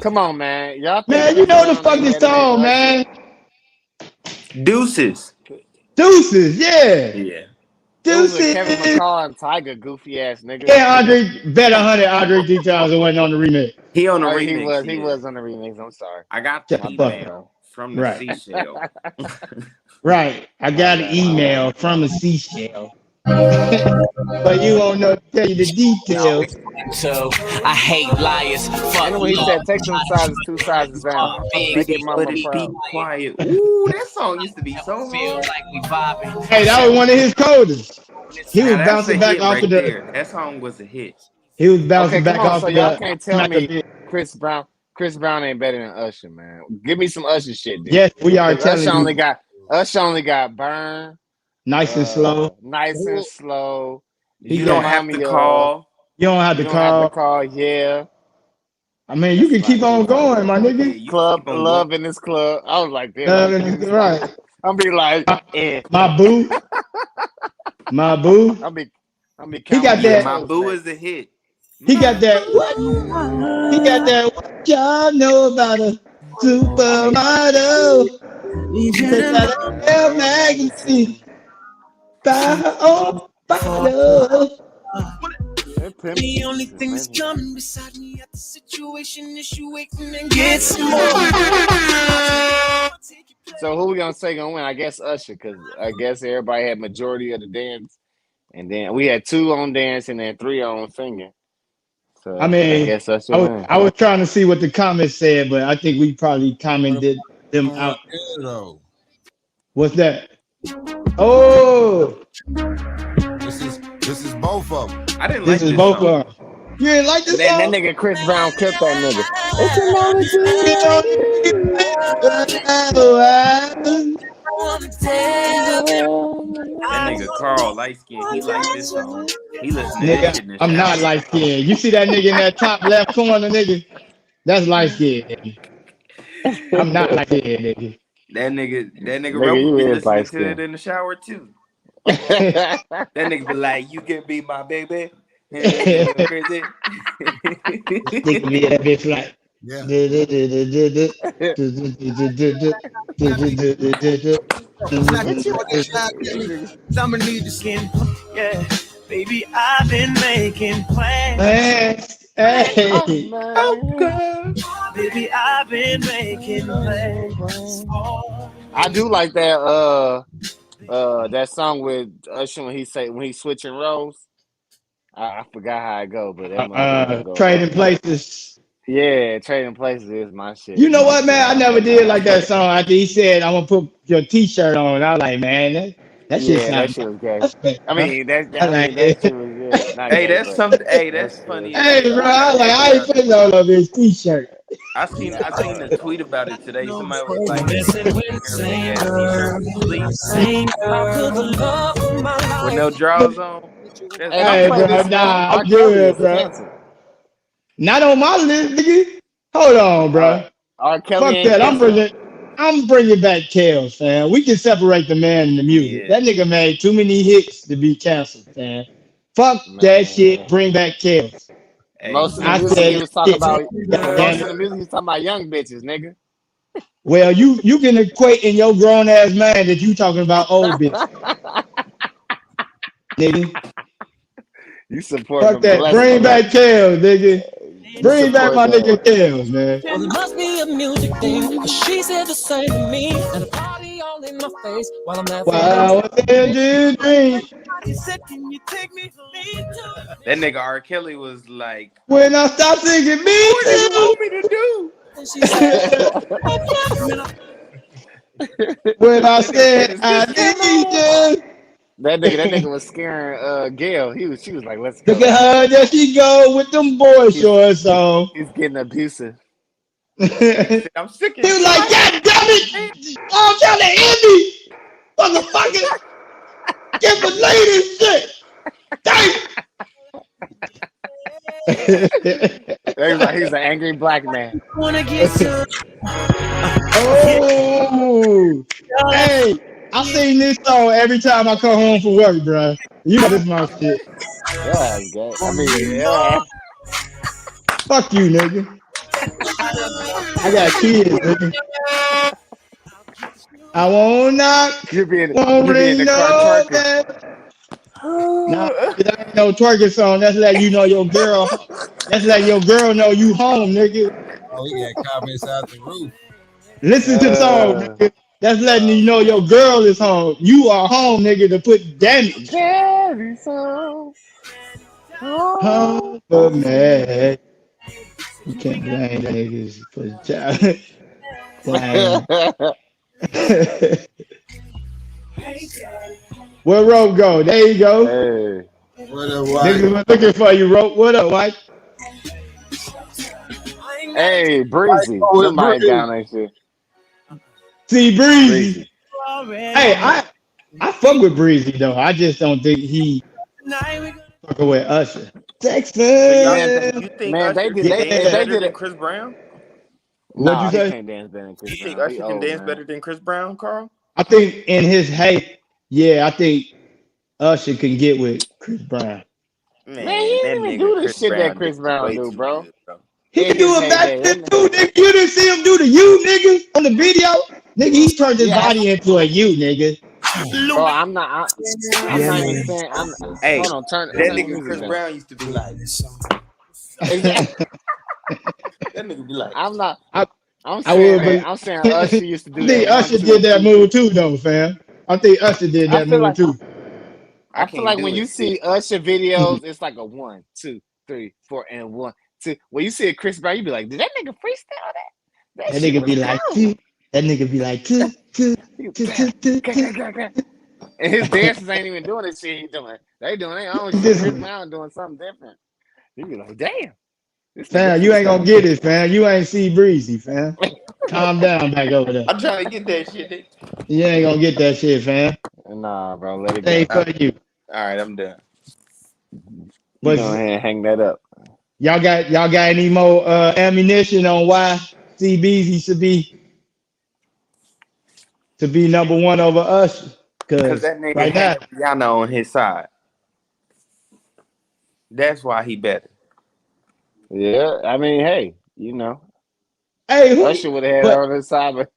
Come on, man. Y'all man, you know the fucking song, man. Deuces. Yeah. Deuces. With Kevin McCall and Tiger, goofy ass nigga. Yeah, Andre bet 100. Andre 3000 wasn't on the remix. He on the remix. He was on the remix. I'm sorry. I got the email from the seashell. Right. I got an email from a seashell. But you won't know tell you the details. So I hate liars. And when he said take some sizes, 2 sizes down. Make it mama proud. Be quiet. Ooh, that song used to be so hard. Like we vibing. Hey, that was one of his coldest. He was bouncing back off of the. That song was a hit. He was bouncing back off so of y'all the. can't tell me Chris Brown ain't better than Usher, man. Give me some Usher shit, dude. Yes, we are telling you. Usher only got Burn. Nice and slow. Nice and slow. You don't have to call. You don't have to call. Yeah. I mean, you can keep on going, my nigga. Club Love in this club. I was like, damn. Love in this, right. I'm be like, my boo. My boo. He got that. My boo is a hit. He got that. What? He got that. What y'all know about a supermodel? Take out a magazine. Buy her own bottle. The only thing that's coming beside me at the situation is you waiting and get some more. So who we gonna say gonna win? I guess Usher, because I guess everybody had majority of the dance, and then we had 2 on dance and then 3 on singing. So I mean, I guess Usher I was trying to see what the comments said, but I think we probably commented them out. What's that? Oh, this is both of them. I didn't like this is both of them. You didn't like this that song? nigga Chris Brown killed that nigga. That nigga Carl, light skin, he like this song. He listen to nigga, this shit in the I'm not shower. light skinned. You see that nigga in that top left corner, nigga? That's light skinned, nigga. I'm not light skinned, nigga. That nigga Rebel be listening to it in the shower too. That nigga be like, you can be my baby. Crazy. Nigga be that bitch like. Yeah. I'ma need the skin. Yeah, baby, I've been making plans. Hey. Baby, I've been making plans. I do like that that song with Usher when he switching roles. I forgot how it go, but that motherfucker go Trading hard. Places. Yeah, Trading Places is my You shit. know what, man? I never did like that song after he said, "I'm gonna put your T-shirt on." I was like, man, that shit Yeah, that sound shit was gay. that's fake, I bro. mean that I that like, shit was not Hey, gay, that's but something. Hey, that's that's still funny as hey, hell. bro, I I gotta was like, check I that ain't out. putting on of his T-shirt. I seen a tweet about it today. Somebody was like, wearing a big ass t-shirt to sleep with no drawers on. That's Hey, don't Hey, play bro, this, man. nah, R. I'm Kelly good, is bro. canceled. Not on my list, nigga. Hold on, bro. R. Kelly Fuck ain't that. canceled. I'm bringing back Kels, fam. We can separate the man and the music. yeah. That nigga made too many hits to be canceled, fam. Fuck that shit. Man, Bring back Kels. Hey, most of the I music he said was talking shit. about. God damn Most of it. the music he's talking about young bitches, nigga. Well, you can equate in your grown ass man that you talking about old bitch, nigga. You support Fuck that. molesting, Bring back nigga. Kels, nigga. You Bring back support my nigga Kels, man. Well, it must be a music thing, 'cause she said the same to me. And a party all in my face while I'm laughing. Wow, what the hell do you dream? She said, can you take me to that nigga R. Kelly was like, When I stop singing, me "What do you too. want me to do?" And she said, When I That nigga said, said "Is I this camera need on?" you. that nigga was scaring Gail. She was like, "Let's Look go." at her, there she go with them boy He's shorts on. he's getting abusive. He Nigga said, "I'm sick and was like, tired." God damn it! I'm trying to end me! Motherfucker! Get the ladies shit! Damn! He's an angry black man. wanna get some? Oh! Hey! I sing this song every time I come home from work, bro. You know this my shit. Yeah, it's gay. I mean, yeah. Fuck you, nigga. I got kids, nigga. I won't knock, won't You be in ring the car no twerking. bell. Nah, that ain't no twerking song. That's like you know your girl. That's like your girl know you home, nigga. Oh, he got comments out the roof. Listen to the song, nigga. That's letting you know your girl is home. You are home, nigga, to put damage. Very so. Home for me. You can't blame niggas for the child. Blame. Where Rope go? There you go. Hey, What up, Niggas White? was looking for you, Rope. What up, Mike? hey, White Breezy. Poet Somebody Breeze. down that shit. See Breezy. Breezy. Hey, I fuck with Breezy though. I just don't think he fucking with Usher. So y'all, Texas. you think Man, Usher can dance if they better Yeah. did than it. Chris Brown? What'd you Nah, he say? can't dance better than Chris You think Brown. He Usher can old, dance man. better than Chris Brown, Carl? I think in his hate, yeah, I think Usher can get with Chris Brown. Man, he Man, that didn't even nigga do the Chris shit that Brown did Chris Brown way do, too bro. good, bro. He In can do his it back heyday, then that too, nigga. You didn't see him do the you, nigga, on the video? Nigga, he turned his yeah, body into a you, nigga. bro. I'm Yeah, not even man. saying. Hey, Hold on. that Turn the nigga music Chris down. Brown used to be like, Exactly. that nigga be like, I'm not. I, I'm I saying would, that. but I'm saying I Usher used to do that think one, Usher two, did that two, move three. too, though, fam. I think Usher did I that feel move like too. I I feel can't like do when it. you see Usher videos, it's like a 1, 2, 3, 4, and 1, 2. When you see a Chris Brown, you be like, did that nigga freestyle that? That That shit nigga was be like, cold. that nigga be like, "Too, too, He was too, bam, too, too, ga, too." ga, ga, ga. And his dancers ain't even doing the shit he doing. They doing their own shit. This Chris Brown doing something different. You be like, damn, this nigga fam, you ain't gonna freestyle. get it, fam. You ain't see Breezy, fam. Calm down back over there. I'm trying to get that shit. You ain't gonna get that shit, fam. Nah, bro, let it It ain't go. for you. All right, I'm done. You But go ahead and hang that up. y'all got any more ammunition on why CBZ should be number one over us? Cause Cause that nigga right now, had Rihanna on his side. That's why he better. Yeah, I mean, hey, hey, Usher would have had her but on his side, but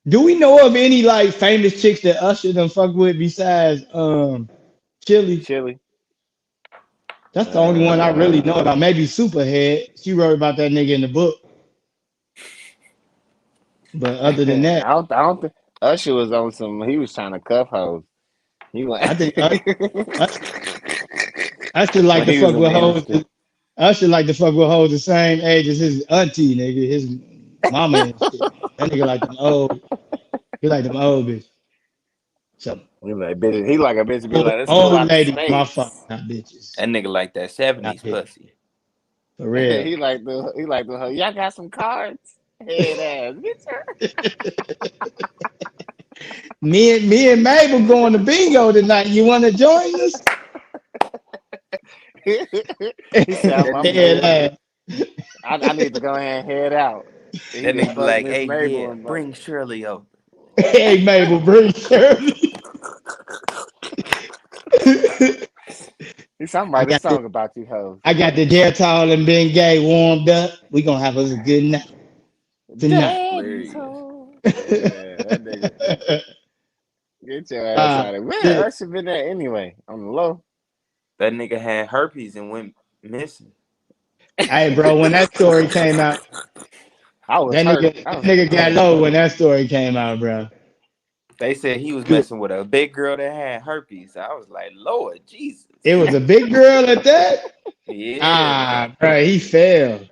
do we know of any like famous chicks that Usher done fuck with besides Chili? Chili. That's the only one I really know about. Maybe Superhead. She wrote about that nigga in the book. But other than I that, don't think Usher was on some. He was trying to cuff hoes. He went. I think I should like when to he was fuck in with the hoes. industry. I should like to fuck with hoes the same age as his auntie, nigga, his mama and shit. That nigga like them old. He like them old bitch. So He like bitch. He like a bitch to be like, let's go old out to ladies, my fault, space. not bitches. That nigga like that Not 70s bitches. pussy. For real. He like the. Y'all got some cards? Head ass. Get me and Mabel going to bingo tonight. You want to join us? your. He said, I'm Head good. ass. I need to go ahead and head out. He That done nigga be fucked like, Miss hey, Mabel yeah, and bring Shirley over. Hey Mabel, bring Shirley. He said, I'm writing a song about you hoes. I got the Dettol and Ben Gay warmed up. We gonna have us a good night tonight. Daddy's home. Yeah, that nigga. Get your ass out of there. Shit. Where Usher been at anyway? On the low. That nigga had herpes and went missing. Hey, bro, when that story came out, I was that hurt. nigga got low when that story came out, bro. They said he was messing with a big girl that had herpes. I was like, Lord Jesus. It was a big girl at that? Yeah. Bro, he failed.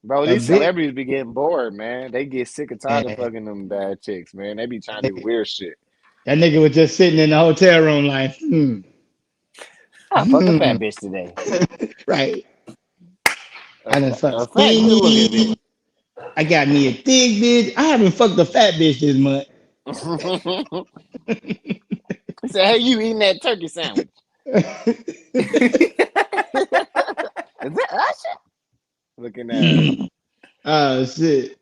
Bro, these celebrities be getting bored, man. They get sick and tired of fucking them bad chicks, man. They be trying to do weird shit. That nigga was just sitting in the hotel room like, I fucked a fat bitch today. Right. I done fucked a fat good looking bitch. I got me a thick bitch. I haven't fucked a fat bitch this month. He said, hey, you eating that turkey sandwich? Is that Usher? Looking at it. Oh, shit.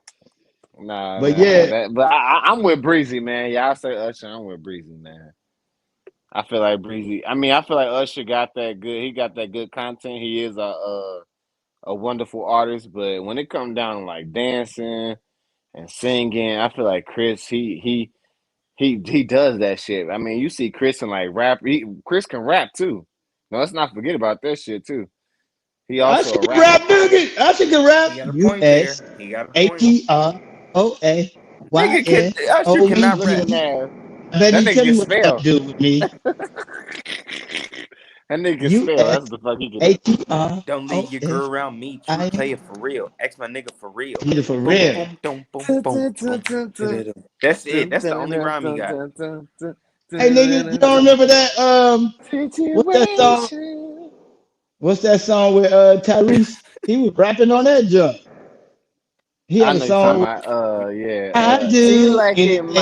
Nah, but yeah. I'm with Breezy, man. Y'all say Usher, I'm with Breezy, man. I feel like Breezy. I mean, I feel like Usher got that good. He got that good content. He is a wonderful artist, but when it comes down to like dancing and singing, I feel like Chris he does that shit. I mean, you see Chris and like rap. Chris can rap too. No, let's not forget about that shit too. He also a rapper. Usher can rap. He got a point there. He got a point. USHEROAYS. Usher cannot rap. But That he tell nigga you can what spell. to do with me. That nigga can spell. That's the fuck he can do. Don't leave your girl around me. True player for real. Ask my nigga for real. Nigga for real. Boom, boom, boom, boom, boom. That's it. That's the only rhyme he got. Hey nigga, you don't remember that what's that song? What's that song with Tyrese? He was rapping on that jump. He had I a know you're talking song. about yeah. I do See like it anything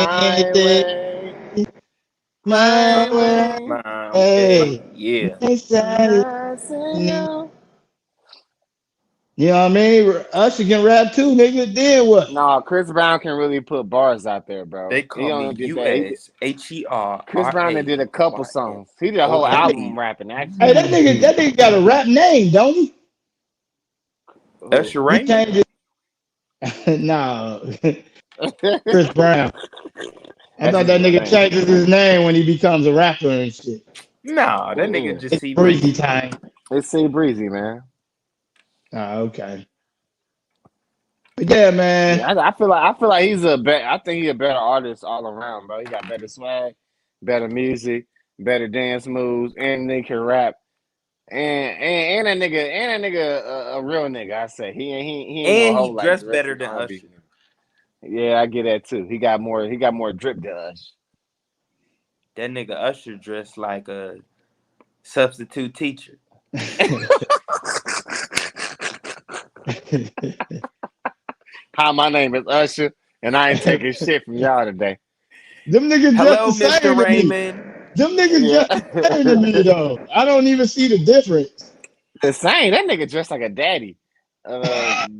my way. my way. Hey, yeah. You know what I mean? Usher can rap too, nigga. Then what? No, Chris Brown can really put bars out there, bro. They call me USHERA. Chris Brown did a couple songs. He did a whole album rapping. Actually, hey, that nigga got a rap name, don't he? Usher Raymond? He changed it. No, Chris Brown. I thought that nigga changes his name when he becomes a rapper and shit. No, that nigga just it's see Breezy time. It's C Breezy, man. Oh, okay. But yeah, man. Yeah, I feel like he's I think he's a better artist all around, bro. He got better swag, better music, better dance moves, and they can rap. And that nigga a real nigga. I say he ain't and no he hoe like dressed the better rest of than the Usher. Yeah, I get that too. He got more drip than Usher. That nigga Usher dressed like a substitute teacher. Hi, my name is Usher, and I ain't taking shit from y'all today. Them niggas Hello, just the Mr. same Raymond. to me. Them niggas just the same to me though. I don't even see the difference. The same. That nigga dressed like a daddy.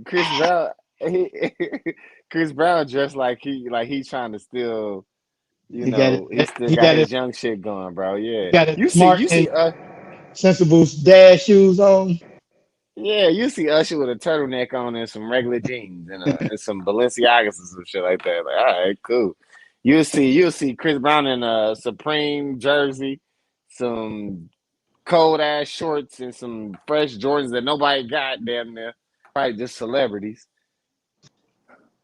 Chris Brown. Chris Brown dressed like he's trying to still, he still got his young shit going, bro. Yeah. Got his smart and sensible dad shoes on. Yeah, you see Usher with a turtleneck on and some regular jeans and some Balenciagas and some shit like that. Like, all right, cool. You'll see Chris Brown in a Supreme jersey, some cold ass shorts, and some fresh Jordans that nobody got damn near. Probably just celebrities.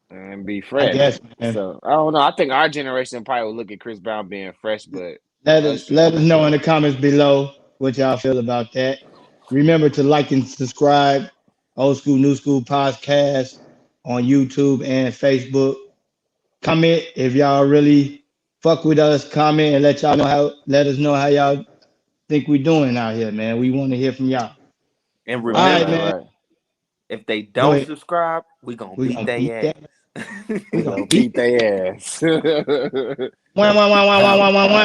and be I fresh. guess, man. So I don't know. I think our generation probably would look at Chris Brown being fresh, but Usher. Let us know in the comments below what y'all feel about that. Remember to like and subscribe. Old School, New School podcast on YouTube and Facebook. Comment if y'all really fuck with us. Comment and let us know how y'all think we doing out here, man. We want to hear from y'all. And Right, All right, remember, right, man. right. if they Go don't ahead. subscribe, we gonna We beat gonna beat their that. ass. We We gonna gonna beat beat their ass. Wah, wah, wah, wah, wah, How? wah, wah, wah.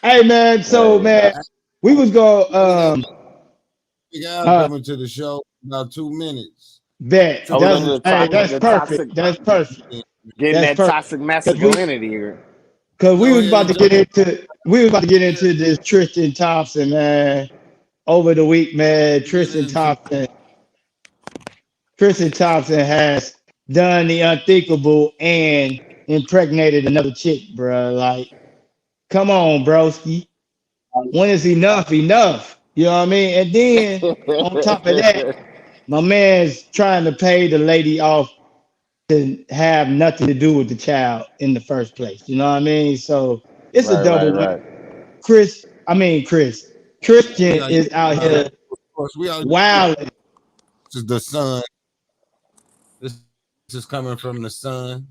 Hey man, so Hey, man, we was going We got we got uh coming to the show in about 2 minutes. bet. are we Triple gonna M. do That's the perfect. toxic, That's perfect. getting That's that perfect. toxic Cause we masculinity? cause we Go was ahead about and to jump get into this Tristan Thompson, man. Over the week, man. get into Tristan Thompson has done the unthinkable and impregnated another chick, bro. Like, come on, broski. When is enough enough? You know what I mean? And then on top of that, my man's trying to pay the lady off to have nothing to do with the child in the first place. You know what I mean? So it's a Right, right, double right. win. Christian we are is out here of course we are wilding. this is the sun. This is coming from the sun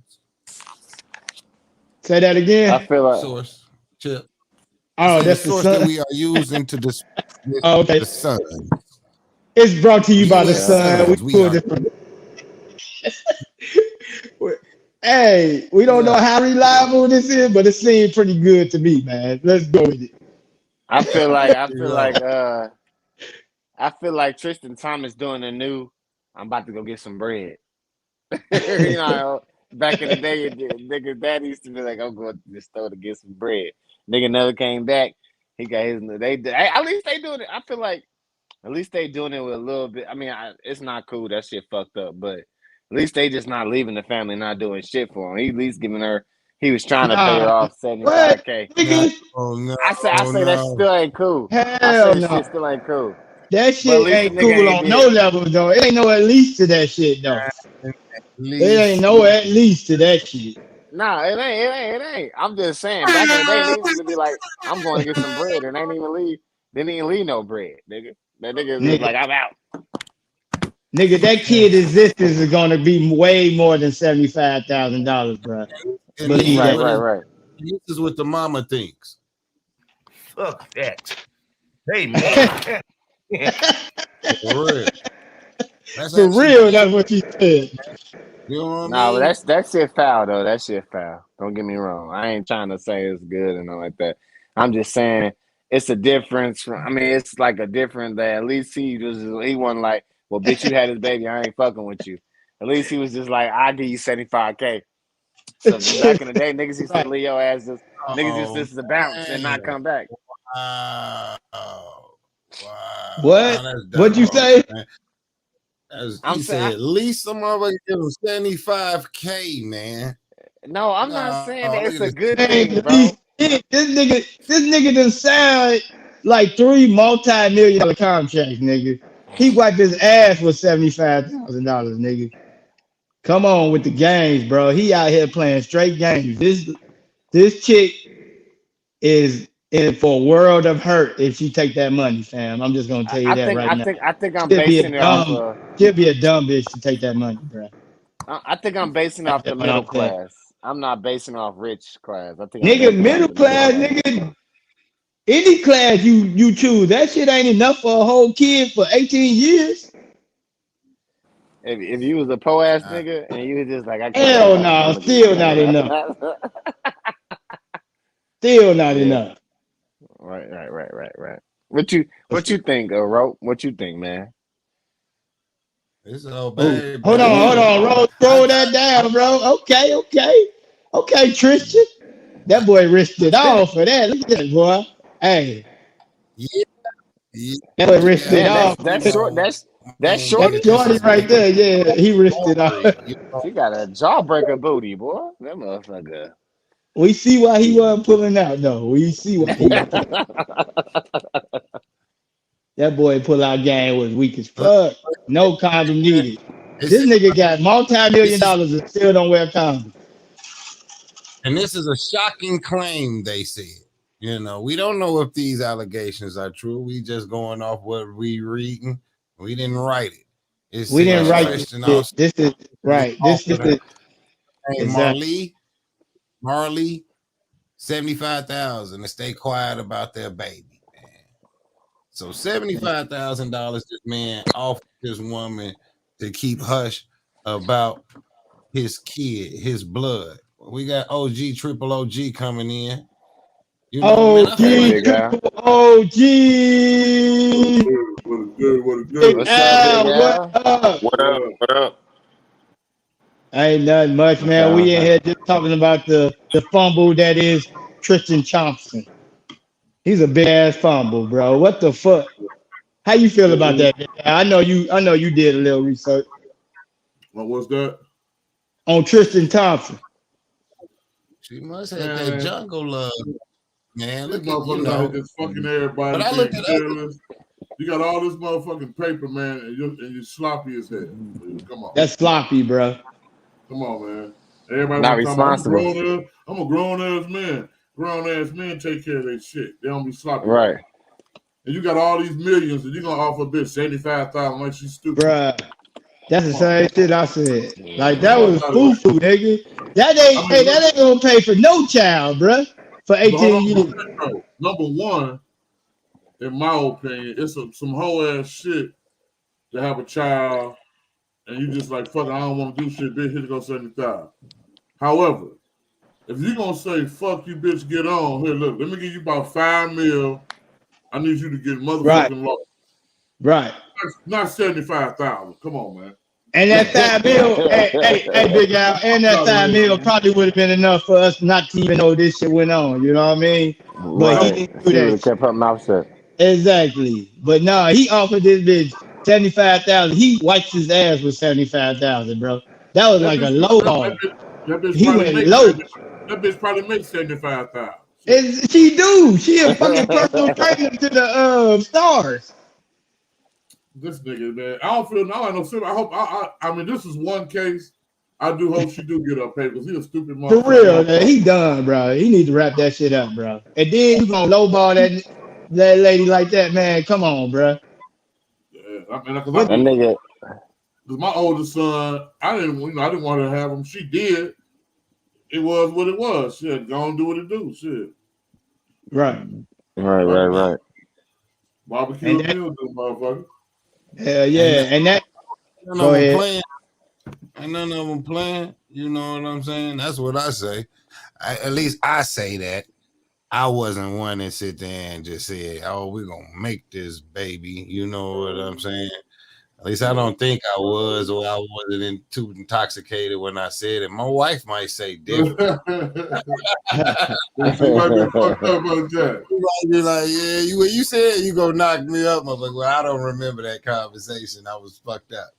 Say that I again. feel like source chip. I Oh, say the that's the source that sun. we are using to display Oh, okay. the sun. It's brought to you by the U.S. yeah. sun. We Suns. We pulled are it from. Hey, we don't know yeah. how reliable this is, but it seemed pretty good to me, man. Let's go with it. I feel like You know, I feel like Tristan Thomas doing a new. I'm about to go get some bread. You know, back in the day, nigga, dad used to be like, "I'm going to the store to get some bread." Nigga never came back. He got his. At least they doing it. I feel like at least they doing it with a little bit. I mean, it's not cool. That shit fucked up, but at least they just not leaving the family, not doing shit for him. He at least giving her. He was trying to pay her Nah, off what, 75K. no, nigga? no, I say that no. still ain't cool. I say Hell that shit no. still ain't cool. That But at shit least the ain't nigga cool ain't on no did. level though. It ain't no at least to that shit though. At It ain't least no at least to that shit. Nah, it ain't. I'm just saying, back in the day, niggas used to be like, I'm going to get some bread, and they didn't even leave. They didn't even leave no bread, nigga. That nigga was just Nigga, like, I'm out. nigga, that kid existence is gonna be way more than $75,000, bro. and this Believe is Right, that. what right, right. this is what the mama thinks. Fuck that. Hey, man. For real. That's For how she real, feels. that's what you said. You know what I Nah, but mean? that shit foul though. That shit foul. Don't get me wrong. I ain't trying to say it's good and all like that. I'm just saying it's a difference. I mean, it's like a difference that at least he wasn't like, well, bitch, you had this baby. I ain't fucking with you. At least he was just like, I'll give you 75K. So back in the day, niggas used to Right. leave your ass just niggas used Oh to bounce and not man. come back. Wow. Wow. What? Now that's What'd you diabolical, say? man. I'm He saying said at least some of us give him 75K, man. no, I'm not No, saying that look it's at a this. good Man, thing, at least bro. this nigga done signed like 3 multi-million-dollar contracts, nigga. He wiped his ass with $75,000, nigga. Come on with the games, bro. He out here playing straight games. This chick is in for a world of hurt if she take that money, fam. I'm just gonna tell you I that think right I now. think I think I'm She'll be a basing it off dumb, of she'll be a dumb bitch to take that money, bro. I think I'm basing off the That's what middle I'm saying. class. I'm not basing off rich class. I think I'm Nigga, basing off middle the middle class, class. nigga. Any class you choose, that shit ain't enough for a whole kid for 18 years. If you was a po ass Uh, nigga and you was just like, I can't pay Hell nothing, I'm no, gonna give you still not enough. 75. Still not Yeah, enough. right. What you think, Ro? What you think, man? this old Oh, baby, hold man. on, roll, I scroll got that down, bro. Okay, Tristan. That boy risked it all for that. Look at that boy. Hey, yeah, yeah, that boy risked it yeah. Damn, all. You that's short. know, That's man, That's shorty. this Jordy is right making there. Yeah, he risked it all. story. You know, She got a jawbreaker booty, boy. That motherfucker. We see why he wasn't pulling out, though. We see why he wasn't pulling out. That boy pull-out game was weak as fuck. No condom needed. This nigga got multi-million dollars and still don't wear condoms. And this is a shocking claim, they said. You know, we don't know if these allegations are true. We just going off what we reading. We didn't write it. We didn't write this. This is right. This is Hey, exactly. Maralee, 75,000 to stay quiet about their baby, man. So $75,000 this man offered this woman to keep hush about his kid, his blood. We got OG, triple OG coming in. You know, OG, triple OG. What's up, Big Al? What up? What up? Ain't nothing much, man. We in here just talking about the fumble that is Tristan Thompson. He's a big ass fumble, bro. What the fuck? How you feel about that? Big Al? I know you did a little research. What was that? On Tristan Thompson. She must have that jungle love, man. This Look at you motherfucker know. just fucking everybody. But I looked at you got all this motherfucking paper, man, and you're sloppy as hell. Come on. That's sloppy, bro. Come on, man. Everybody Not responsible. responsible. I'm a grown ass man. Grown ass men take care of their shit. They don't be sloppy. Right. And you got all these millions, and you're gonna offer a bitch 75,000 like she's stupid. Bruh. That's the same shit I said. Like that was foo-foo, nigga. That ain't gonna pay for no child, bruh. For 18 years. Number one, in my opinion, it's some whole ass shit to have a child, and you just like, fuck it, I don't want to do shit, bitch, here to go 75. However, if you're gonna say, fuck you, bitch, get on, here, look, let me give you about $5 million. I need you to get motherfucking law. Right. Not 75,000. Come on, man. And that $5 million, hey, Big Al, and that $5 million probably would have been enough for us not to even know this shit went on. You know what I mean? But Right. he didn't do that. Kept her mouth shut. Exactly. But no, he offered this bitch 75,000. He wiped his ass with 75,000, bro. That was like a low ball. He went low. That bitch probably makes 75,000. And she do. She a fucking personal trainer to the stars. This nigga, man. I don't feel no sympathy. I hope I mean this is one case. I do hope she do get her pay because he a stupid motherfucker. For real, man. He done, bro. He need to wrap that shit up, bro. And then you gonna lowball that lady like that, man. Come on, bro. Yeah, I mean, because That nigga. my oldest son, I didn't want her to have him. She did. It was what it was. Shit, go and do what it do. Shit. Right. Right. Barbecue meal, do motherfucker. Hell yeah. And that. Go ahead. Ain't none of them playing. You know what I'm saying? That's what I say. At least I say that. I wasn't one that sit there and just say, "Oh, we're gonna make this baby." You know what I'm saying? At least I don't think I was, or I wasn't too intoxicated when I said it. My wife might say different. She might be fucked up on that. She might be like, "Yeah, you said you gonna knock me up." I'm like, "Well, I don't remember that conversation. I was fucked up."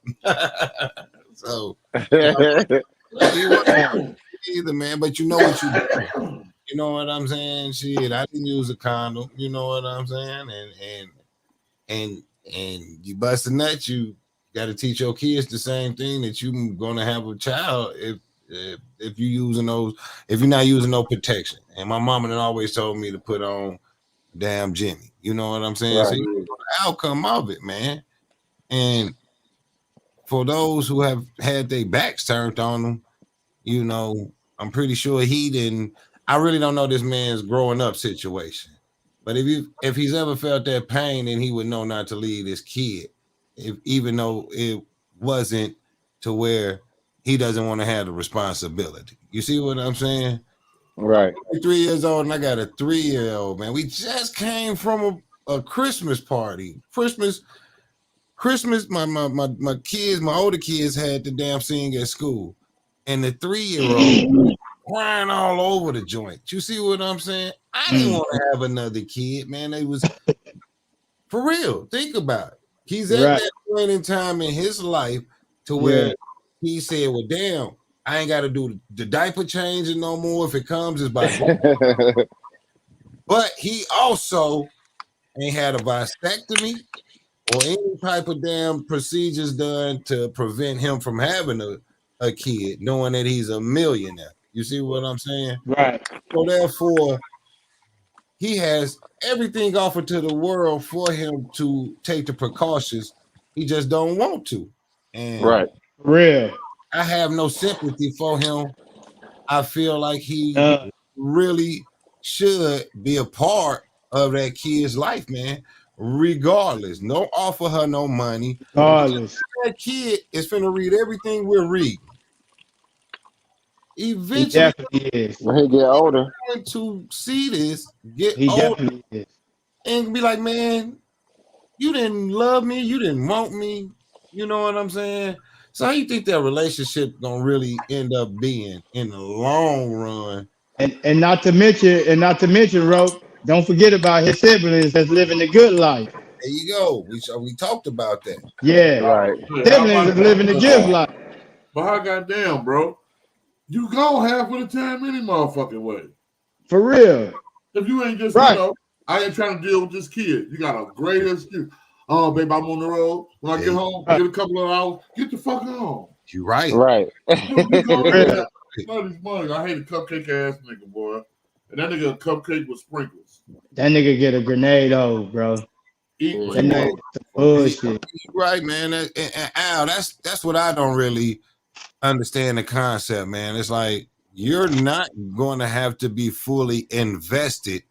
So you wasn't either, man. But you know what you do. You know what I'm saying? Shit, I didn't use a condom. You know what I'm saying? And you bust a nut, you got to teach your kids the same thing that you're gonna have a child if you using those, if you're not using no protection. And my mama had always told me to put on damn Jimmy. You know what I'm saying? Right. So you know the outcome of it, man. And for those who have had their backs turned on them, you know, I'm pretty sure he didn't. I really don't know this man's growing up situation, but if he's ever felt that pain, then he would know not to leave his kid, even though it wasn't to where he doesn't want to have the responsibility. You see what I'm saying? Right. I'm 3 years old and I got a 3-year-old, man. We just came from a Christmas party. Christmas. My kids, my older kids had the damn sing at school, and the 3-year-old crying all over the joint. You see what I'm saying? I didn't want to have another kid, man. It was for real. Think about it. He's at that point in time in his life to where he said, "Well, damn, I ain't got to do the diaper changing no more. If it comes, it's by." But he also ain't had a vasectomy. or any type of damn procedures done to prevent him from having a kid, knowing that he's a millionaire. You see what I'm saying? Right. So therefore, he has everything offered to the world for him to take the precautions. He just don't want to. And Right. Real. I have no sympathy for him. I feel like he really should be a part of that kid's life, man. Regardless, don't offer her no money. Regardless, that kid is finna read everything we're reading. he Eventually, definitely is. When he get older, going to see this, get He older, definitely is. and be like, man, you didn't love me, you didn't want me. You know what I'm saying? So how you think that relationship gonna really end up being in the long run? And not to mention, Rope, don't forget about his siblings that's living the good life. There you go. We talked about that. Yeah. right? Siblings is living the good life. But how goddamn, bro? You gone half of the time any motherfucking way. For real. If you ain't just, Right. I ain't trying to deal with this kid. You got a great excuse. Oh, babe, I'm on the road. When I get home, get a couple of hours, get the fuck home. You right. Right. Money. I hate a cupcake ass nigga, boy. And that nigga a cupcake with sprinkles. That nigga get a grenade hole, bro. Eat That nigga bullshit. Right, man. And Al, that's what I don't really understand the concept, man. It's like you're not going to have to be fully invested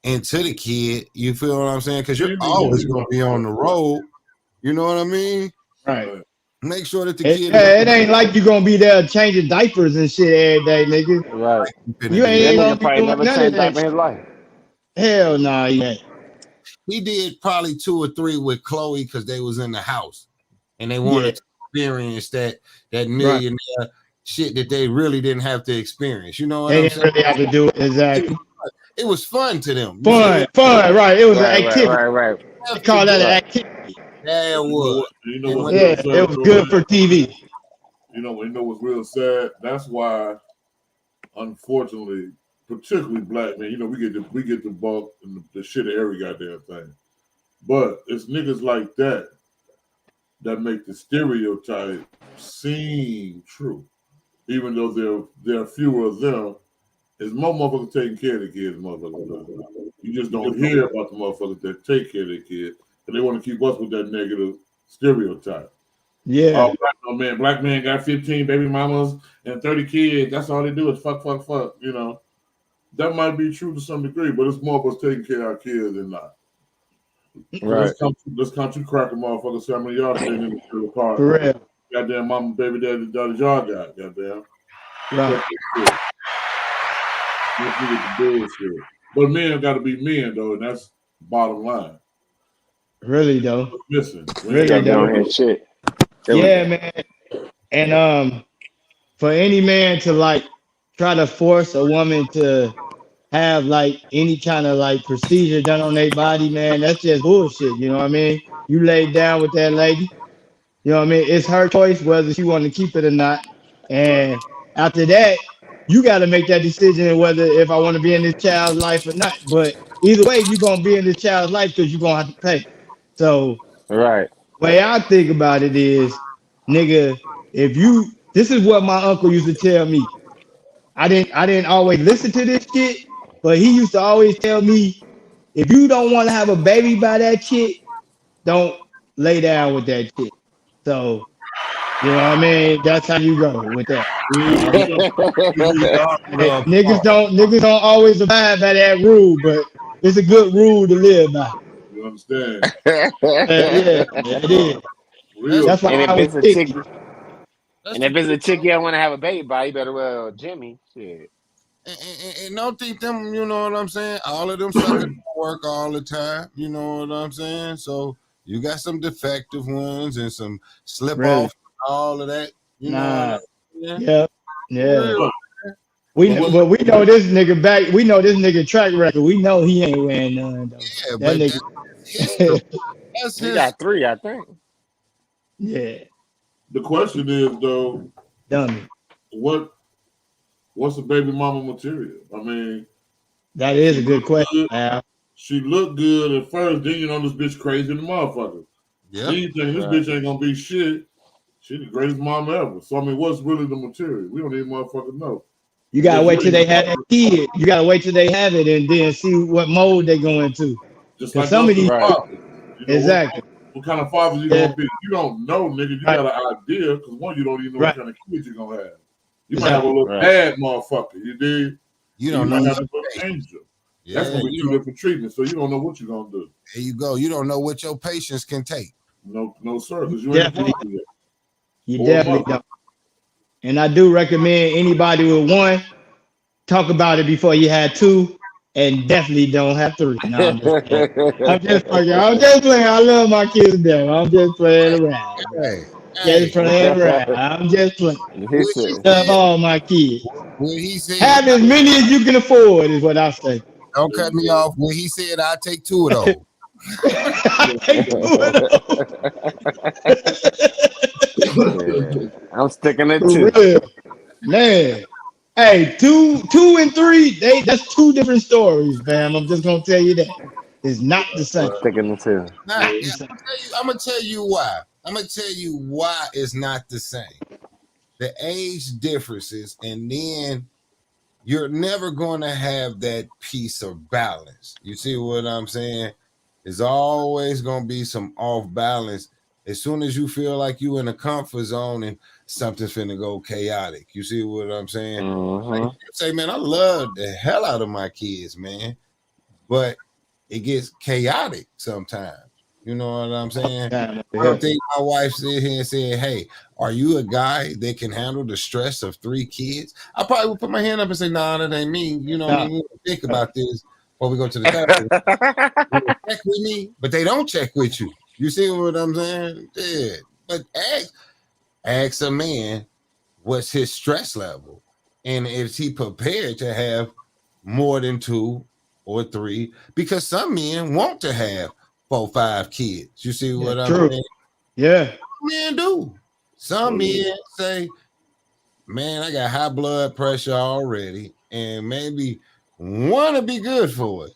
into the kid. You feel what I'm saying? Because you're always going to be on the road. You know what I mean? Right. Make sure that the kid. It ain't like you gonna be there changing diapers and shit every day, nigga. Right. You ain't gonna be doing never none of changed that up in his life. Hell nah, yeah. He did probably 2 or 3 with Chloe because they was in the house and they wanted to experience that millionaire shit that they really didn't have to experience. You know what They I'm didn't saying? really have to do it exactly. It was fun to them. Fun, right? It was an activity. Right. They call that an activity. Yeah, it was. It was good for TV. You know what's real sad? That's why, unfortunately, particularly black men, we get the bulk and the shit of every goddamn thing. But it's niggas like that make the stereotype seem true, even though there are fewer of them. There's more motherfuckers taking care of the kids, motherfuckers. You just don't hear about the motherfuckers that take care of their kids, and they want to keep us with that negative stereotype. Yeah. Black man got 15 baby mamas and 30 kids. That's all they do is fuck. That might be true to some degree, but it's more of us taking care of our kids than not. Right. Let's country cracker motherfuckers. See how many y'all staying in the car. For real. Goddamn mama, baby, daddy, y'all got. Goddamn. Right. But men got to be men though, and that's bottom line. Really though. Listen, really though. Shit. Yeah, man. And for any man to like try to force a woman to have like any kind of like procedure done on their body, man, that's just bullshit. You know what I mean? You laid down with that lady. You know what I mean? It's her choice whether she want to keep it or not. And after that, you got to make that decision whether if I want to be in this child's life or not. But either way, you're going to be in this child's life because you're going to have to pay. So, right. Way I think about it is, nigga, this is what my uncle used to tell me. I didn't always listen to this shit, but he used to always tell me, if you don't want to have a baby by that chick, don't lay down with that chick. So, you know what I mean? That's how you go with that. Niggas don't always abide by that rule, but it's a good rule to live by. You understand? Yeah, it is. That's why I was picky. And if it's a chick you don't want to have a baby by, you better Jimmy. Shit. And don't think them, you know what I'm saying? All of them suckers work all the time. You know what I'm saying? So you got some defective ones and some slip off, all of that. You know what I'm saying? Yeah. We know this nigga back. We know this nigga track record. We know he ain't wearing none. Though. Yeah, that nigga. That's he got 3, I think. Yeah. The question is though, dummy, what's a baby mama material? I mean, that is a good question. She looked good at first, then this bitch crazy in the motherfucker. Yeah. Then you think this bitch ain't gonna be shit. She the greatest mama ever. So I mean, what's really the material? We don't even motherfucking know. You gotta wait till they have that kid. You gotta wait till they have it and then see what mode they go into. Just Because like some of these fathers. You know, exactly. What kind of father you gonna be? You don't know, nigga. You got an idea because one, you don't even know what kind of kids you gonna have. You might have a little bad motherfucker. You did. You don't might know. have a little angel. That's gonna be two different treatments. So you don't know what you're gonna do. There you go. You don't know what your patience can take. No, sir. Because you ain't Definitely. yet. You definitely don't. And I do recommend anybody with one, talk about it before you had two, and definitely don't have three. No, I'm just playing. I'm just playing. I love my kids down. I'm just playing around. Just playing around. I'm just playing. Love all my kids. When he said, have as many as you can afford is what I say. Don't cut me off. When he said, "I take two of those." I'm sticking it too. Man. Hey, two and three, that's two different stories, fam. I'm just gonna tell you that. It's not the same. Sticking it too. I'm gonna tell you why. I'm gonna tell you why it's not the same. The age differences, and then you're never going to have that piece of balance. You see what I'm saying? There's always going to be some off balance. As soon as you feel like you in a comfort zone and something's finna go chaotic. You see what I'm saying? Like, say, man, I love the hell out of my kids, man. But it gets chaotic sometimes. You know what I'm saying? I don't think my wife sit here and said, "Hey, are you a guy that can handle the stress of 3 kids?" I probably would put my hand up and say, "Nah, that ain't me." You know what I mean? Think about this before we go to the doctor. Check with me, but they don't check with you. You see what I'm saying? Yeah. But ask a man what's his stress level, and is he prepared to have more than 2 or 3? Because some men want to have 4, 5 kids. You see what I'm saying? Yeah. Men do. Some men say, "Man, I got high blood pressure already, and maybe 1 to be good for it,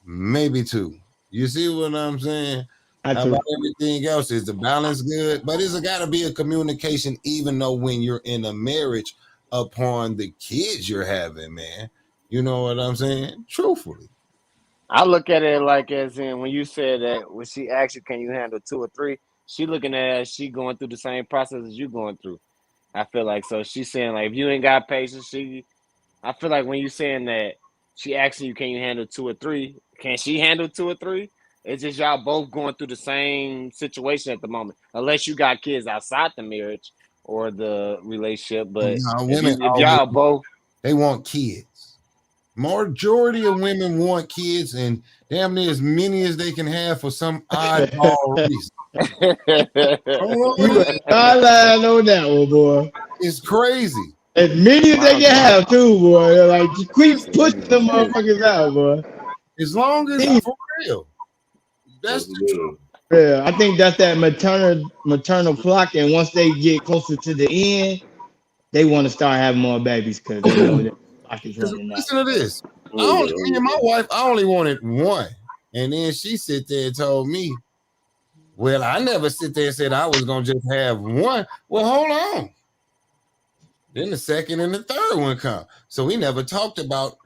maybe 2." You see what I'm saying? How about everything else? Is the balance good? But it's got to be a communication, even though when you're in a marriage, upon the kids you're having, man. You know what I'm saying? Truthfully. I look at it like as in when you said that when she asked you, "Can you handle 2 or 3?" She looking at it as she going through the same process as you going through. I feel like so she's saying like if you ain't got patience, I feel like when you saying that she asking you, "Can you handle 2 or 3?" Can she handle 2 or 3? It's just y'all both going through the same situation at the moment, unless you got kids outside the marriage or the relationship. But women, if y'all both, they want kids. Majority of women want kids, and damn near as many as they can have for some oddball reason. I lied on that one, boy. It's crazy. As many as they can have, too, boy. Like, just keep pushing them motherfuckers out, boy. As long as for real. That's the truth. Yeah, I think that's that maternal clock, and once they get closer to the end, they want to start having more babies because they know that the clock is running out. Listen to this. Me and my wife, I only wanted 1. And then she sit there and told me, "Well, I never sit there and said I was going to just have 1. Well, hold on. Then the second and the third one come. So we never talked about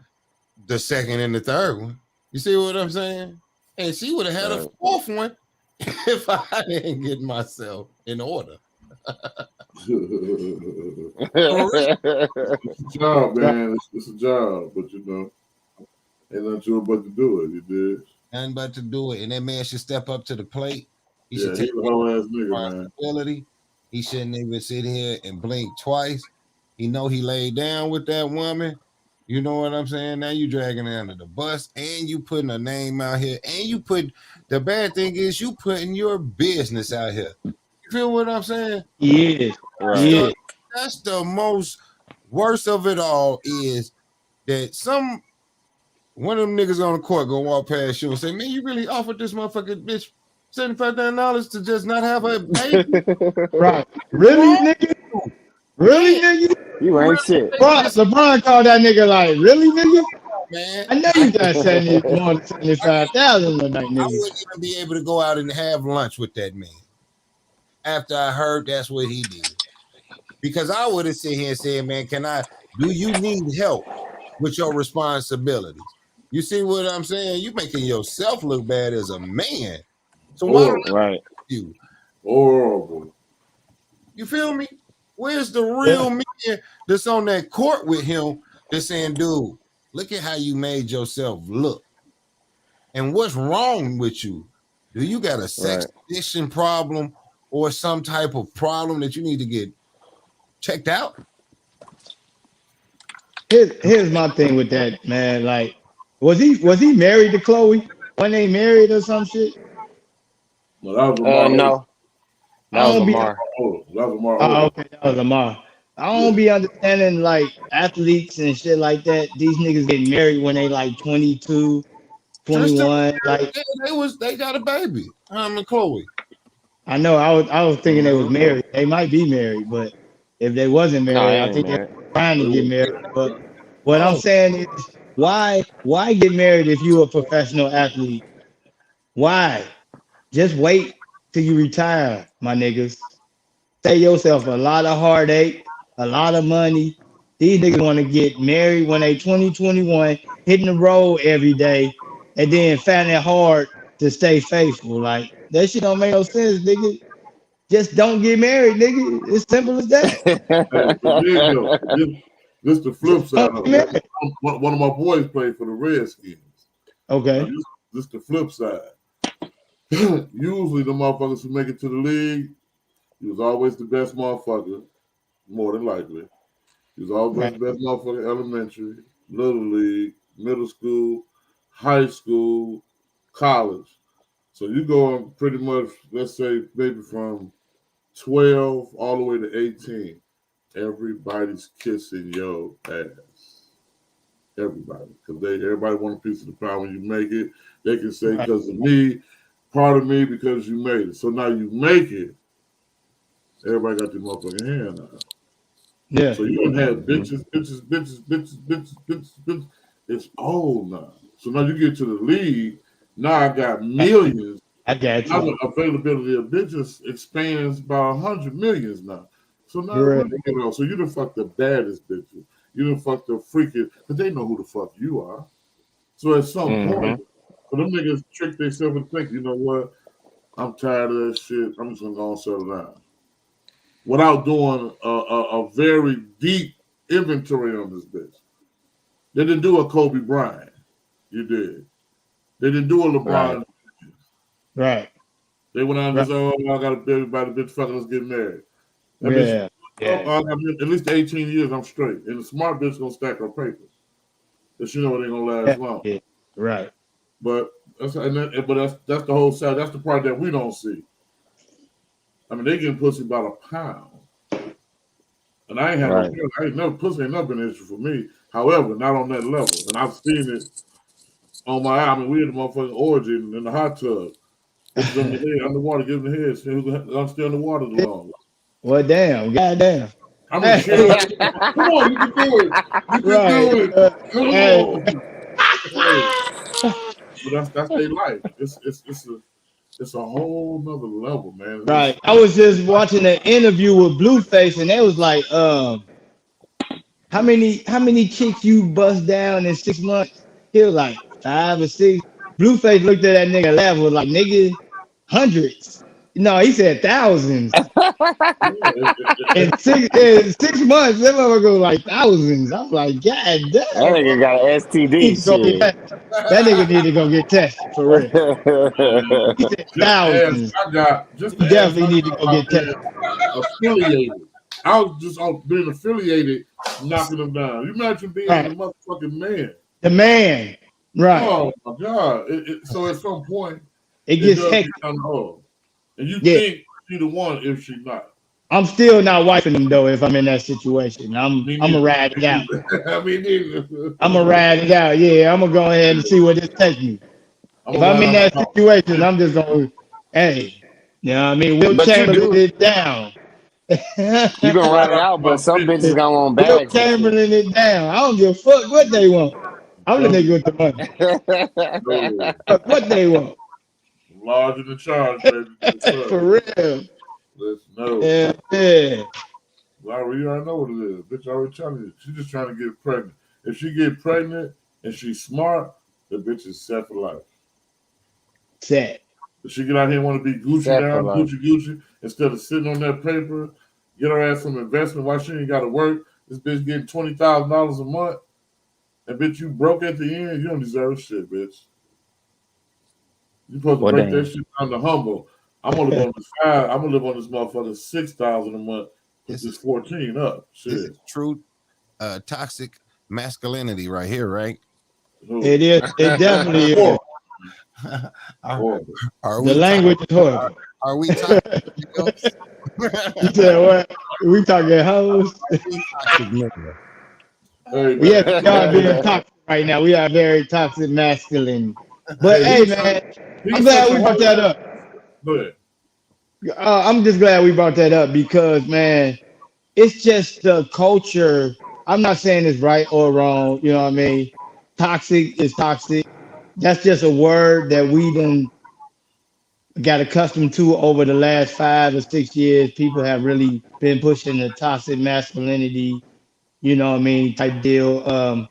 the second and the third one. You see what I'm saying? And she would have had a 4th one if I didn't get myself in order. It's a job, man. It's a job, but you know, ain't nothing to it but to do it. You did. Nothing but to do it, and that man should step up to the plate. He Yeah, should take he's a whole ass nigga, responsibility. He shouldn't even sit here and blink twice. He know he laid down with that woman. You know what I'm saying? Now you dragging her under the bus, and you putting a name out here, and you put the bad thing is you putting your business out here. You feel what I'm saying? Yeah, right. That's the most worst of it all is that one of them niggas on the court gonna walk past you and say, "Man, you really offered this motherfucking bitch $75,000 to just not have a baby?" Right? Really, nigga? Really, nigga? You ain't shit. LeBron called that nigga like, "Really, nigga? Man, I know you got more than $75,000 tonight, nigga." I wouldn't even be able to go out and have lunch with that man. after I heard that's what he did. Because I would have sit here and said, man, do you need help with your responsibilities? You see what I'm saying? You making yourself look bad as a man. So why don't I you? Horrible. You feel me? Where's the real man that's on that court with him that's saying, dude, look at how you made yourself look. And what's wrong with you? Do you got a sex addiction problem or some type of problem that you need to get checked out? Here's my thing with that, man. Like, was he married to Chloe? When they married or some shit? No, that was Lamar. No. That was Lamar. Okay, that was Lamar. I don't be understanding like athletes and shit like that. These niggas get married when they like 22, 21. Like they got a baby. Chloe. I know. I was thinking they was married. They might be married, but if they wasn't married, I think they're trying to get married. But what I'm saying is, why get married if you're a professional athlete? Why? Just wait till you retire, my niggas. Save yourself a lot of heartache, a lot of money. These niggas want to get married when they 20, 21, hitting the road every day, and then find it hard to stay faithful. Like, that shit don't make no sense, nigga. Just don't get married, nigga. It's simple as that. This the flip side of it. One of my boys played for the Redskins. Okay. This the flip side. Usually the motherfuckers who make it to the league, he was always the best motherfucker, more than likely. He was always the best motherfucker elementary, little league, middle school, high school, college. So you go on pretty much, let's say, maybe from 12 all the way to 18. Everybody's kissing your ass. Everybody. Because everybody want a piece of the pie when you make it. They can say, because of me, part of me, because you made it. So now you make it. Everybody got their motherfucking hand out. Yeah. So you don't have bitches. It's old now. So now you get to the league. Now I got millions. I got you. Now the availability of bitches expands by 100 millions now. So now so you done fuck the baddest bitches. You done fuck the freaking, but they know who the fuck you are. So at some point, so them niggas trick themselves and think, you know what? I'm tired of that shit. I'm just gonna go and settle down. Without doing a very deep inventory on this bitch. They didn't do a Kobe Bryant. You did. They didn't do a LeBron. Right. They went on and said, I got a baby by the bitch fucking, let's get married. That bitch, at least 18 years, I'm straight. And the smart bitch gonna stack her paper. Because she know it ain't gonna last long. Yeah. Right. But that's the whole side. That's the part that we don't see. I mean, they getting pussy about a pound. And I ain't had pussy ain't never been an issue for me. However, not on that level. And I've seen it on my eye. I mean, we had the motherfucking origin in the hot tub. Give them the head, underwater, give them the head. I'm still in the water the longest. Well, damn. Goddamn. I mean, shit. Come on, you can do it. You can do it. Come on. But that's their life. It's a whole nother level, man. Right. I was just watching an interview with Blueface, and they was like, how many chicks you bust down in 6 months? He was like 5 or 6. Blueface looked at that nigga and laughed, was like, nigga, hundreds. No, he said thousands. in 6 months, that motherfucker go like thousands. I'm like, God damn. That nigga got an STD. That nigga need to go get tested for real. He said thousands. You definitely need to go get tested. Affiliated. I was just being affiliated, knocking them down. You imagine being the motherfucking man. The man. Right. Oh my God. So at some point, it gets hectic. And you think she's the one if she's not. I'm still not wiping them though if I'm in that situation. I'm gonna ride it out. I'm gonna ride it out. Yeah, I'm gonna go ahead and see what this takes me. If I'm in that situation, I'm just gonna, hey, you know what I mean? Will Chamberlain it down. You gonna ride it out, but some bitches gonna want bags. Will Chamberlain it down. I don't give a fuck what they want. I'm the nigga with the money. What they want. Larger than charge, baby. For real. Let's know. Yeah. Larry, you already know what it is. Bitch, I already telling you. She's just trying to get pregnant. If she get pregnant and she's smart, the bitch is set for life. Set. If she get out here and want to be Gucci Set for down, life. Gucci, instead of sitting on that paper, get her ass some investment while she ain't got to work. This bitch getting $20,000 a month. And bitch, you broke at the end. You don't deserve shit, bitch. You supposed to break that shit down to humble. I'm gonna live on this $5. I'm gonna live on this motherfucker $6,000 a month. Put this 14 up. Shit. This is true toxic masculinity right here, right? It is. It definitely is. Are The language is horrible. Are we toxic? You said what? We talking hoes? We are being toxic right now. We are very toxic masculine. But hey, man, I'm glad we brought that up. I'm just glad we brought that up because, man, it's just the culture. I'm not saying it's right or wrong. You know what I mean? Toxic is toxic. That's just a word that we done got accustomed to over the last 5 or 6 years. People have really been pushing the toxic masculinity, you know what I mean, type deal.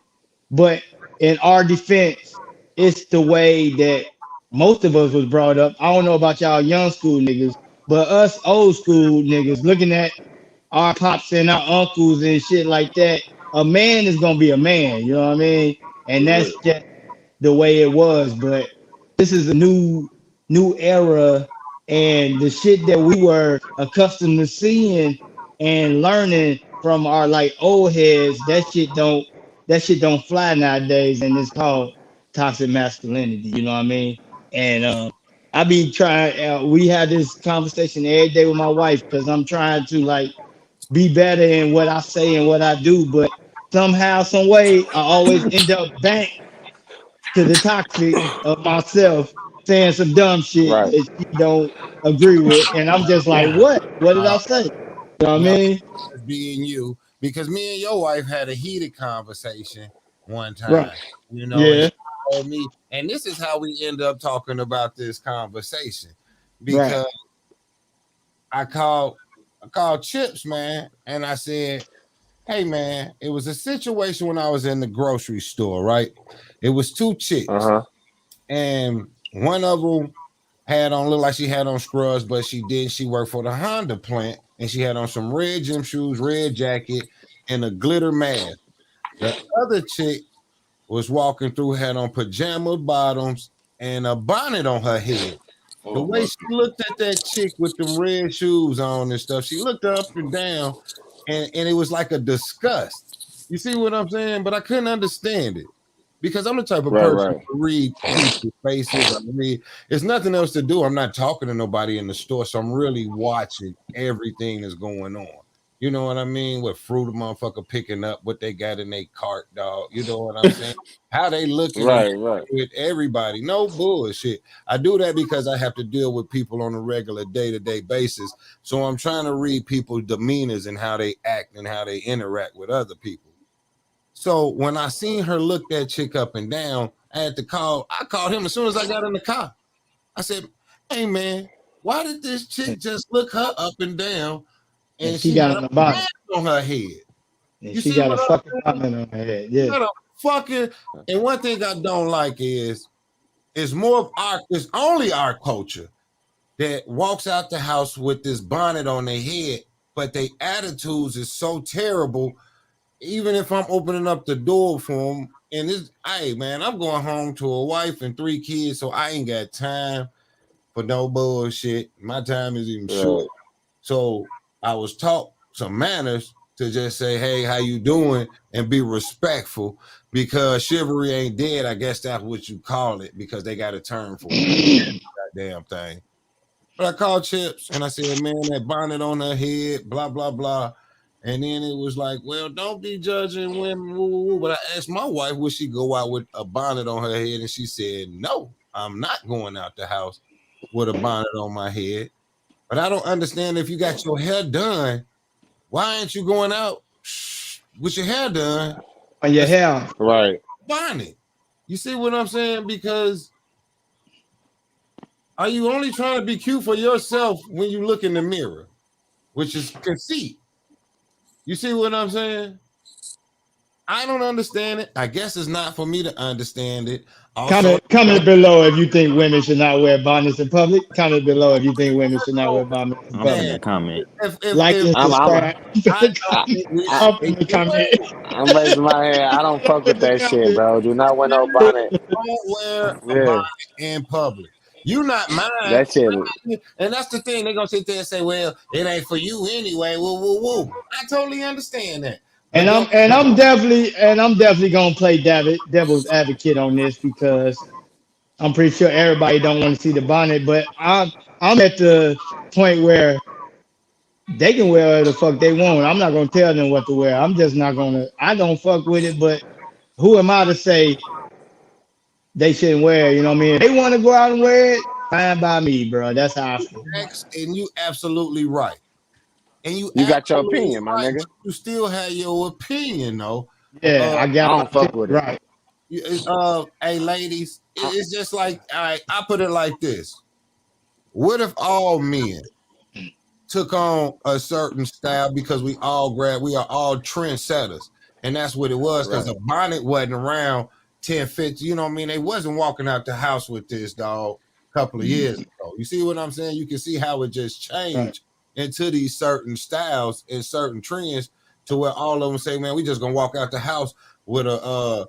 But in our defense, it's the way that most of us was brought up. I don't know about y'all young school niggas, but us old school niggas looking at our pops and our uncles and shit like that, a man is gonna be a man, you know what I mean? And that's just the way it was. But this is a new era, and the shit that we were accustomed to seeing and learning from our like old heads, that shit don't fly nowadays, and it's called toxic masculinity. You know what I mean? And I be trying. We had this conversation every day with my wife because I'm trying to like be better in what I say and what I do, but somehow, some way, I always end up back to the toxic of myself saying some dumb shit that she don't agree with, and I'm just like, what? What did I say? You know what I mean? Being you, because me and your wife had a heated conversation one time. Right. You know, Yeah. and she told me, and this is how we end up talking about this conversation, because I called Chips, man, and I said, hey, man, it was a situation when I was in the grocery store, right? It was 2 chicks, and one of them had on, looked like she had on scrubs, but she didn't. She worked for the Honda plant, and she had on some red gym shoes, red jacket, and a glitter mask. The other chick was walking through, had on pajama bottoms and a bonnet on her head. The way she looked at that chick with them red shoes on and stuff, she looked up and down, and it was like a disgust. You see what I'm saying? But I couldn't understand it because I'm the type of person to read people's faces. It's nothing else to do. I'm not talking to nobody in the store, so I'm really watching everything that's going on. You know what I mean? What fruit a motherfucker picking up, what they got in their cart, dog. You know what I'm saying? How they looking with everybody. No bullshit. I do that because I have to deal with people on a regular day-to-day basis. So I'm trying to read people's demeanors and how they act and how they interact with other people. So when I seen her look that chick up and down, I called him as soon as I got in the car. I said, hey man, why did this chick just look her up and down? And she got a bonnet on her head. And she got a fucking bonnet on her head. Yeah. And one thing I don't like is it's only our culture that walks out the house with this bonnet on their head, but their attitudes is so terrible. Even if I'm opening up the door for them, and hey man, I'm going home to a wife and 3 kids, so I ain't got time for no bullshit. My time is even short. So I was taught some manners to just say, hey, how you doing? And be respectful, because chivalry ain't dead. I guess that's what you call it, because they got a term for it. Goddamn thing. But I called Chips and I said, man, that bonnet on her head, blah, blah, blah. And then it was like, well, don't be judging women. But I asked my wife, would she go out with a bonnet on her head? And she said, no, I'm not going out the house with a bonnet on my head. But I don't understand, if you got your hair done, why ain't you going out with your hair done? On your hair. Right. Bonnet. You see what I'm saying? Because are you only trying to be cute for yourself when you look in the mirror? which is conceit. You see what I'm saying? I don't understand it. I guess it's not for me to understand it. Also, Comment below if you think women should not wear bonnets in public. Comment below if you think women should not wear bonnets in I'm public. finna comment. Like and subscribe. I'm finna comment. I'm raising my hand. I don't fuck with that shit, bro. Do not wear no bonnet. don't wear a Yeah, bonnet in public. You not mine. that shit. And that's the thing. They're gonna sit there and say, well, it ain't for you anyway. Woo, woo, woo. I totally understand that. And I'm definitely gonna play devil's advocate on this because I'm pretty sure everybody don't want to see the bonnet, but I'm at the point where they can wear whatever the fuck they want. I'm not gonna tell them what to wear. I'm just not gonna. I don't fuck with it, but who am I to say they shouldn't wear it? You know what I mean? If they want to go out and wear it, fine by me, bro. That's how I feel. And you absolutely right. And you got your absolutely opinion, my nigga. You still have your opinion, though. Yeah, I got. I don't fuck with it. Right. Hey, ladies, it's just like, all right, I put it like this. What if all men took on a certain style because we are all trendsetters, and that's what it was, because the bonnet wasn't around 10, 50, you know what I mean? They wasn't walking out the house with this, dog, a couple of years ago. You see what I'm saying? You can see how it just changed into these certain styles and certain trends to where all of them say, man, we just gonna walk out the house with a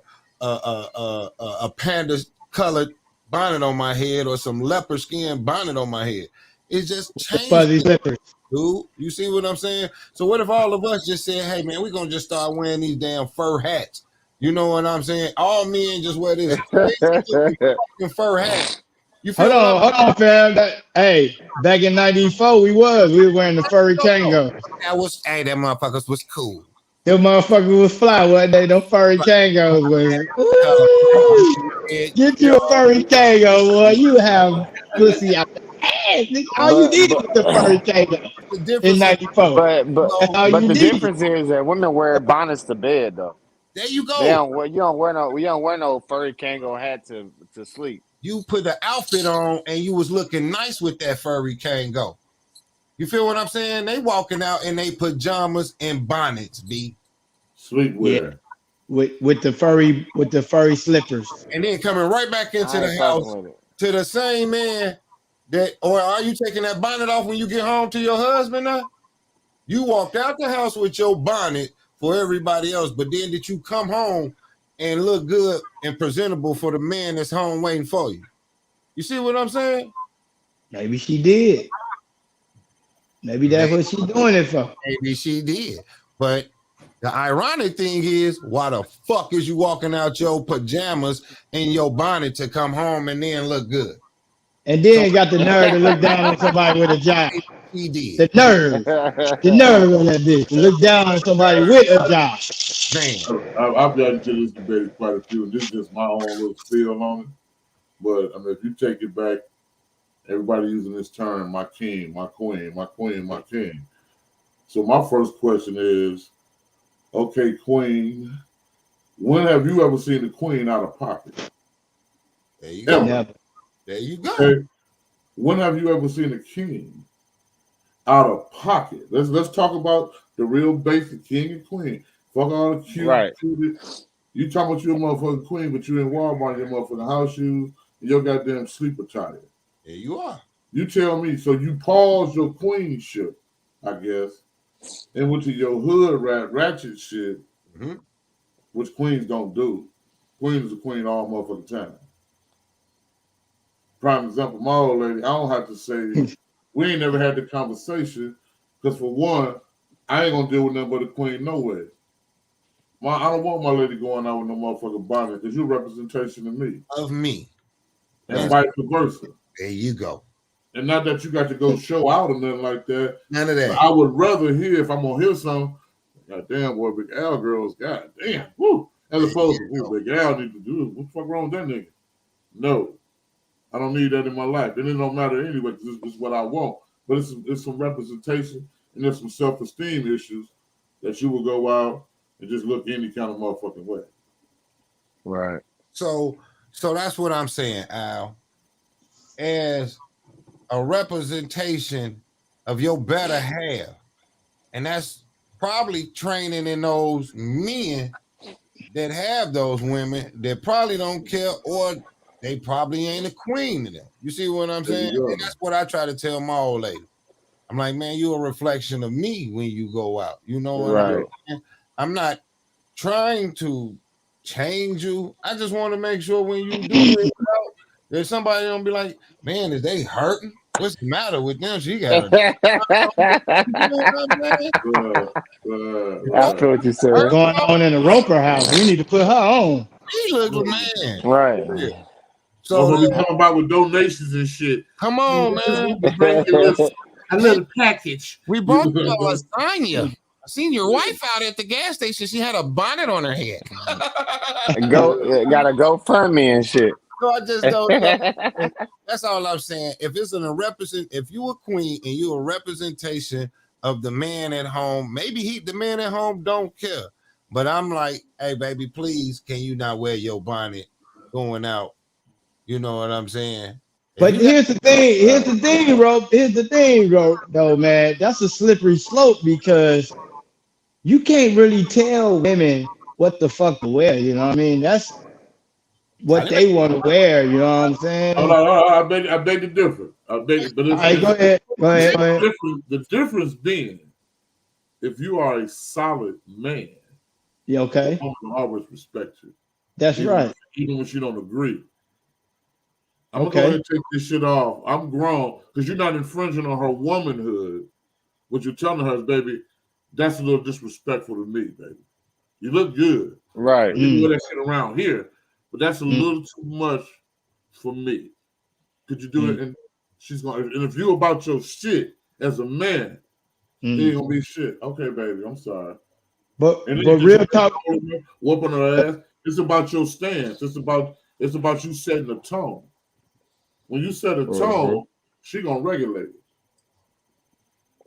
panda colored bonnet on my head or some leopard skin bonnet on my head. It just changed. Fuzzy slippers. Dude, you see what I'm saying? So what if all of us just said, hey man, we're gonna just start wearing these damn fur hats? You know what I'm saying? All men just wear this fucking fur hat. You feel hold on, fam. Hey, back in '94, we were wearing the furry Kango. That motherfuckers was cool. Them motherfuckers was fly, wasn't they? Them furry Kangos, man. Get you a furry Kango, boy. You have pussy out the ass. All you need was the furry Kango in '94. But the difference is that women wear bonnets to bed, though. There you go. You don't wear no furry Kango hat to sleep. You put the outfit on and you was looking nice with that furry Kango. You feel what I'm saying? They walking out in they pajamas and bonnets, B. Sleepwear. Yeah. With the furry slippers. And then coming right back into the house to the same man or are you taking that bonnet off when you get home to your husband now? You walked out the house with your bonnet for everybody else, but then did you come home and look good and presentable for the man that's home waiting for you? You see what I'm saying? Maybe she did. Maybe that's what she's doing it for. Maybe she did. But the ironic thing is, why the fuck is you walking out your pajamas and your bonnet to come home and then look good? And then got the nerve to look down on somebody with a job. He did. The nerve on that bitch to look down on somebody with a job. Damn. I've gotten to this debate quite a few. This is just my own little spiel on it. But I mean, if you take it back, everybody using this term, my king, my queen, my queen, my king. So my first question is, okay, queen, when have you ever seen the queen out of pocket? There you go. Never. There you go. Okay. When have you ever seen a king out of pocket? Let's talk about the real basic king and queen. Fuck all the cute. Right. You talking about you a motherfucking queen, but you in Walmart in your motherfucking house shoes and your goddamn sleep attire. There you are. You tell me. So you pause your queenship, I guess, and went to your hood ratchet shit, which queens don't do. Queen is a queen all motherfucking time. Prime example, my old lady, I don't have to say, we ain't never had the conversation, because for one, I ain't gonna deal with nothing but a queen no way. I don't want my lady going out with no motherfucking bonnet, because you're a representation of me. Of me. And vice versa. There you go. And not that you got to go show out or nothing like that. None of that. But I would rather hear, if I'm gonna hear something, goddamn, boy, Big Al girls, goddamn, woo. As opposed to, Big Al need to do, what the fuck wrong with that nigga? No. I don't need that in my life. And it don't matter anyway, because it's what I want. But it's some representation and there's some self-esteem issues that you will go out and just look any kind of motherfucking way. Right. So that's what I'm saying, Al. As a representation of your better half, And that's probably training in those men that have those women that probably don't care, or they probably ain't a queen to them. You see what I'm saying? And that's what I try to tell my old lady. I'm like, man, you're a reflection of me when you go out. You know what I'm saying? I'm not trying to change you. I just want to make sure when you do it out, there's somebody gonna be like, man, is they hurting? What's the matter with them? She got a I feel what you said. Going on in the Roper house. We need to put her on. He looks man. Right. So what we talking about with donations and shit. Come on, man. A little package. We bought you a lasagna. I seen your wife out at the gas station. She had a bonnet on her head. Gotta go GoFundMe and shit. No, I just don't know. That's all I'm saying. If it's if you a queen and you a representation of the man at home, maybe the man at home don't care. But I'm like, hey, baby, please, can you not wear your bonnet going out? You know what I'm saying? But here's the thing, though, man. That's a slippery slope because you can't really tell women what the fuck to wear. You know what I mean? That's what they want to wear. You know what I'm saying? I beg to differ. All right, go ahead. The difference being, if you are a solid man, yeah, okay, I will always respect you. That's right. Even when she don't agree. I'm gonna go ahead and take this shit off. I'm grown because you're not infringing on her womanhood. What you're telling her is, baby, that's a little disrespectful to me, baby. You look good, right? You do that shit around here, but that's a little too much for me. Could you do it? And she's gonna. And if you about your shit as a man, it ain't gonna be shit. Okay, baby, I'm sorry. But real talk, whooping her ass. It's about your stance. It's about you setting the tone. When you set a tone, she gonna regulate it.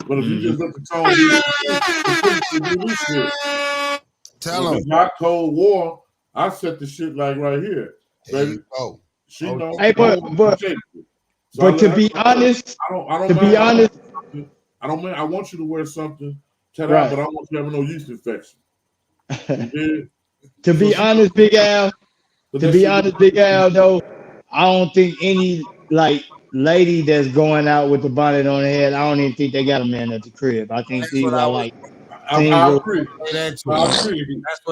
But if you just let the tone, tell them. Hot Cold War. I set the shit like right here, baby. Oh, she knows. Hey, but to be honest, I want you to wear something, but I don't want you to have no yeast infection. To be honest, Big Al, though, I don't think any lady that's going out with the bonnet on her head, I don't even think they got a man at the crib. I think these are like single. I agree. That's what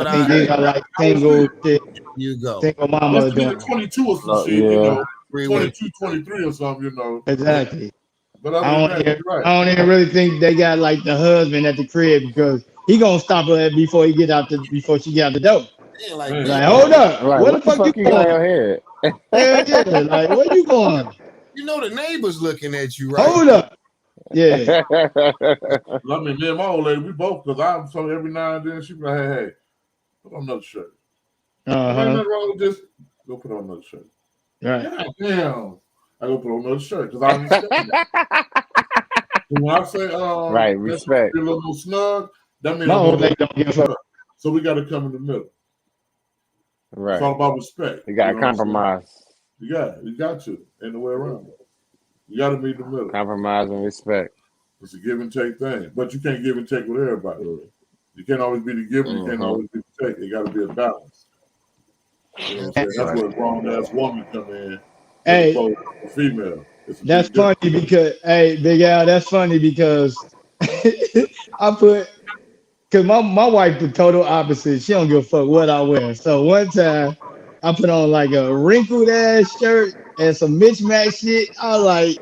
I think these are like single shit. You go. Single mama doing 22 or some shit, you know. 22, 23 or something, you know. Exactly. But I don't even really think they got like the husband at the crib because he gonna stop her before she get out the door. Like, hold up. Right. Where the fuck you going? Got your head? Yeah, like where you going? You know the neighbors looking at you, right? Hold up. Yeah. I mean, me and my old lady, we both, because I'm so every now and then she be like, hey, put on another shirt. Ain't nothing wrong with this. Go put on another shirt. Right. God damn. I go put on another shirt because I understand that. When I say right, respect. Be a little more snug, that means don't give a fuck. So we gotta come in the middle. Right. It's all about respect. You gotta compromise. You got to. Ain't no way around it. You gotta meet in the middle. Compromise and respect. It's a give and take thing. But you can't give and take with everybody. You can't always be the giver, you can't always be the take. It gotta be a balance. You know what I'm saying? That's where a grown ass woman come in. Hey, a female. That's funny because, hey, Big Al, that's funny because because my wife the total opposite. She don't give a fuck what I wear. So one time I put on like a wrinkled ass shirt and some mismatched shit. I was like,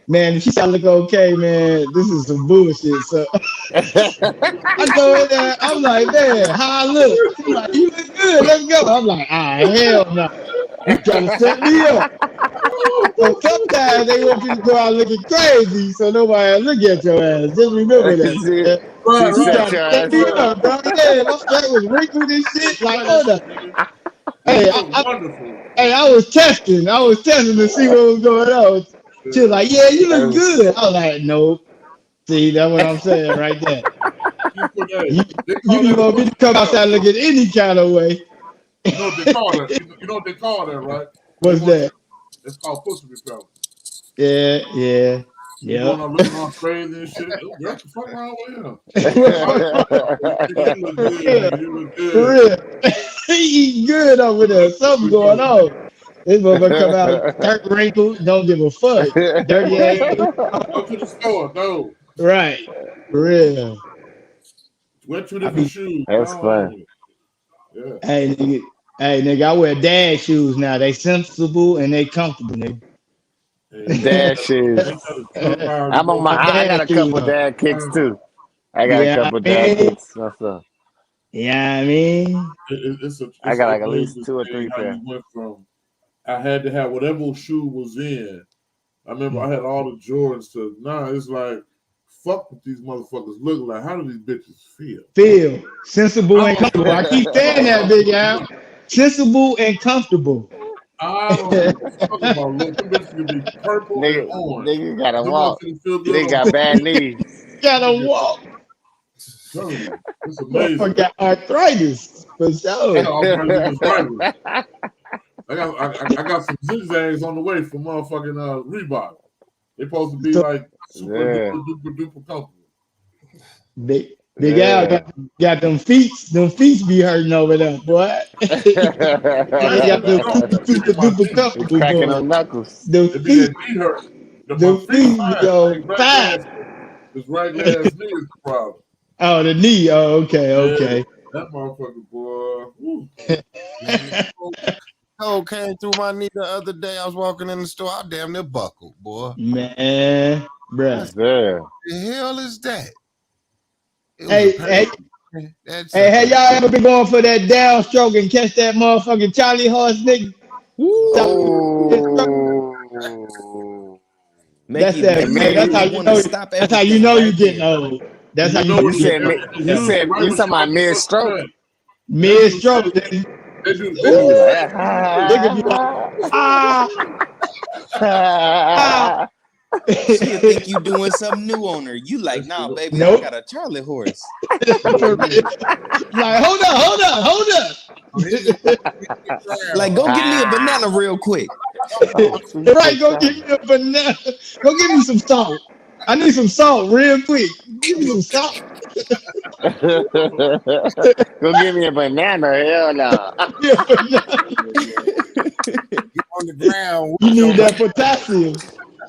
man, if she said I look okay, man, this is some bullshit. So I go in there, I'm like, man, how I look? She's like, you look good, let's go. I'm like, hell no. You trying to set me up. So sometimes they want you to go out looking crazy so nobody look at your ass. Just remember that. You trying to set me up, bro. Yeah, my shirt was wrinkled and shit. Like, hold up. Hey, I was testing. I was testing to see what was going on. She was like, yeah, you look good. I was like, nope. See, that's what I'm saying right there. You want me to come outside looking any kind of way. You know what they call that? You know what they call that, right? What's that? It's called pussy repellent. Yeah. You going out looking all crazy and shit. Oh, girl, what the fuck wrong with him? You look good. For real. He good over there. Something going on. This motherfucker come out, dirt wrinkled, don't give a fuck. Dirty ass. Go to the store, no. Right. For real. Wear 2 different shoes. That's fun. Yeah. Hey, nigga, I wear dad shoes now. They sensible and they comfortable, nigga. Dad shoes. I'm on I got a couple dad kicks too. I got a couple dad kicks. What's up? Yeah, I mean, I got like at least 2 or 3 pairs. I had to have whatever shoe was in. I remember I had all the Jordans to it's like, fuck what these motherfuckers look like. How do these bitches feel? Sensible and comfortable. I keep saying that, Big Al. Sensible and comfortable. I don't know what I'm talking about. Look, them bitches can be purple and orange. Nigga gotta walk. They got bad knees. Gotta walk. It's amazing. I got arthritis for sure. I got some zigzags on the way from motherfucking Reebok. They supposed to be like super duper comfortable. Big Al got them feet. Them feet be hurting over there, boy. Got them super duper comfortable. Cracking on knuckles. The feet hurt. The feet go fast. This right ass knee is the problem. Oh, the knee. Oh, okay. That motherfucker, boy. Cold came through my knee the other day. I was walking in the store. I damn near buckled, boy. Man, bruh. What the hell is that? Hey, have y'all ever been going for that downstroke and catch that motherfucking Charlie horse nigga? That's how you know. That's how you know you getting old. That's how you know you talking about mid-stroke. Mid-stroke. She'll think you doing something new on her. You like, nah, baby, nope. I got a Charlie horse. Like, hold up. Like, go get me a banana real quick. Right, go get me a banana. Go get me some salt. I need some salt real quick. Give me some salt. Go give me a banana. Hell no. On the ground. You need that potassium.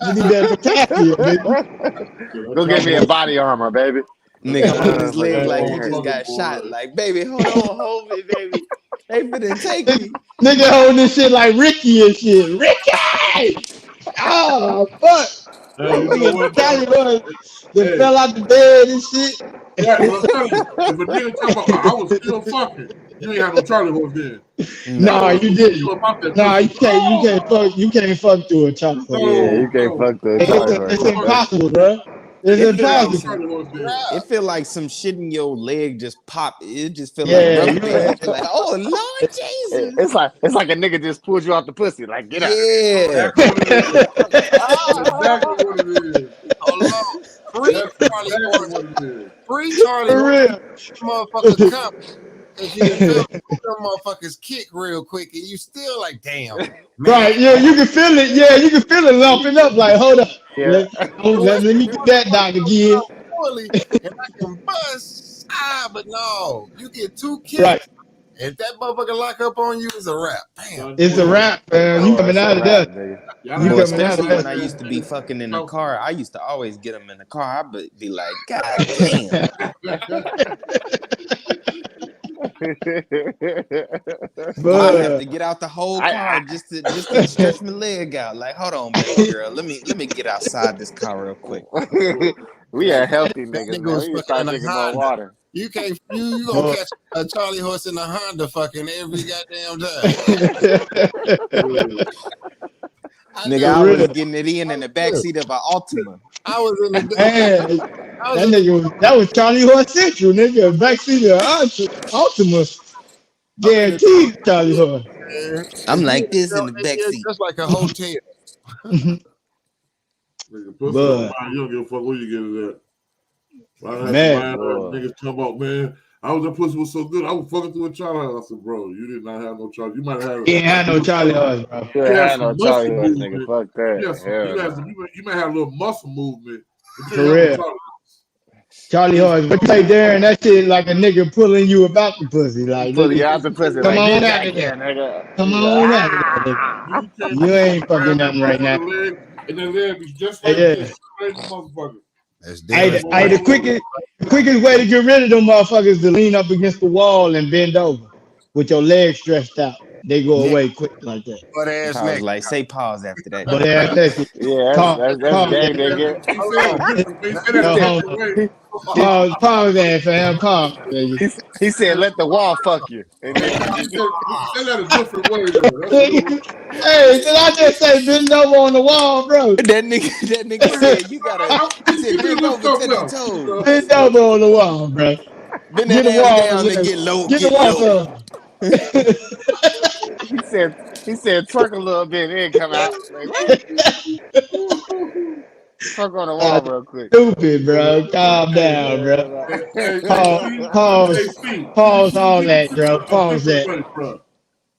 You need that potassium, baby. Go get me a body armor, baby. Nigga on his leg like he just got shot. Like, baby, hold me, baby. They finna take me. Nigga holding this shit like Ricky and shit. Ricky! Oh, fuck. They fell out the bed and shit. Yeah, if a nigga talking about, I was still fucking, you ain't have no Charlie horse then. No, you didn't. No, you can't fuck through a Charlie horse. Yeah, you can't fuck through a Charlie horse. It's impossible, bro. It's impossible. It feel like some shit in your leg just popped. It just feel like like, oh Lord Jesus. It's like a nigga just pulled you off the pussy. Like, get out. Yeah. Exactly what it is. Free Charlie horse. Motherfuckers come. And you feel some motherfuckers kick real quick, and you still like, damn. Man. Right, yeah, you can feel it. Yeah, you can feel it lumping up. Like, hold up. Yeah. Let me get that dog again. And I can bust, but no, you get 2 kicks. Right. If that motherfucker lock up on you, it's a wrap. Damn. It's a wrap, man. You coming out of that. Especially when I used to be fucking in the car, I used to always get them in the car. I'd be like, God damn. I have to get out the whole car just to stretch my leg out. Like, hold on, baby girl. Let me get outside this car real quick. We are healthy niggas. We start drinking more water. You can't. You gonna catch a Charlie horse in a Honda fucking every goddamn time. Nigga, I was getting it in the backseat of an Altima. I was in the that was Charlie Horse Central, nigga. Backseat of Altima. Guaranteed Charlie Horse. I'm like this in the backseat. Just like a hotel. You don't give a fuck where you get it at. Man, niggas come up, man. That pussy was so good. I was fucking through a Charlie horse. I said, bro, you did not have no Charlie. You might have had. He ain't had no Charlie horse, bro. You You had had no some Charlie muscle horse, nigga. movement. Fuck that. You may have a little muscle movement. For real. Charlie horse, but like Darren, that shit like a nigga pulling you about the pussy, like pulling you out the pussy. Come like, on out of there, nigga. Come on out of there, nigga. You ain't fucking nothing right now. And then leg be just like this, straight motherfucker. The quickest way to get rid of them motherfuckers is to lean up against the wall and bend over with your legs stretched out. They go away quick like that. But I was like, say pause after that. But ass naked. That's game, nigga. Pause that, fam. Pause, baby. He said, let the wall fuck you. Say that a different way, though. Hey, did I just say bend over on the wall, bro? That nigga said you gotta bend over 10 toes. Bend over on the wall, bro. Bend that ass down and get low. Get the wall up. He said twerk a little bit, then come out. Twerk on the wall real quick. Stupid, bro. Calm down, bro. Pause all that, bro. Pause that.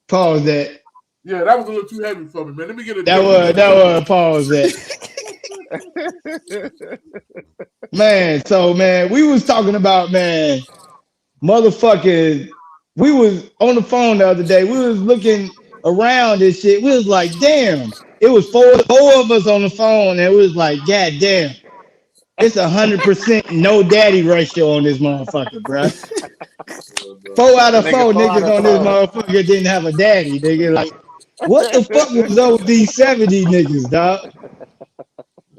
Pause that. Yeah, that was a little too heavy for me, man. Let me get it. That was pause that. Man, we was talking about, man, motherfucking. We was on the phone the other day. We was looking around and shit. We was like, damn. It was four of us on the phone, and it was like, god damn. It's 100% no daddy ratio on this motherfucker, bro. 4 out of 4 niggas on this motherfucker didn't have a daddy, nigga. Like, what the fuck was over these 70 niggas, dog?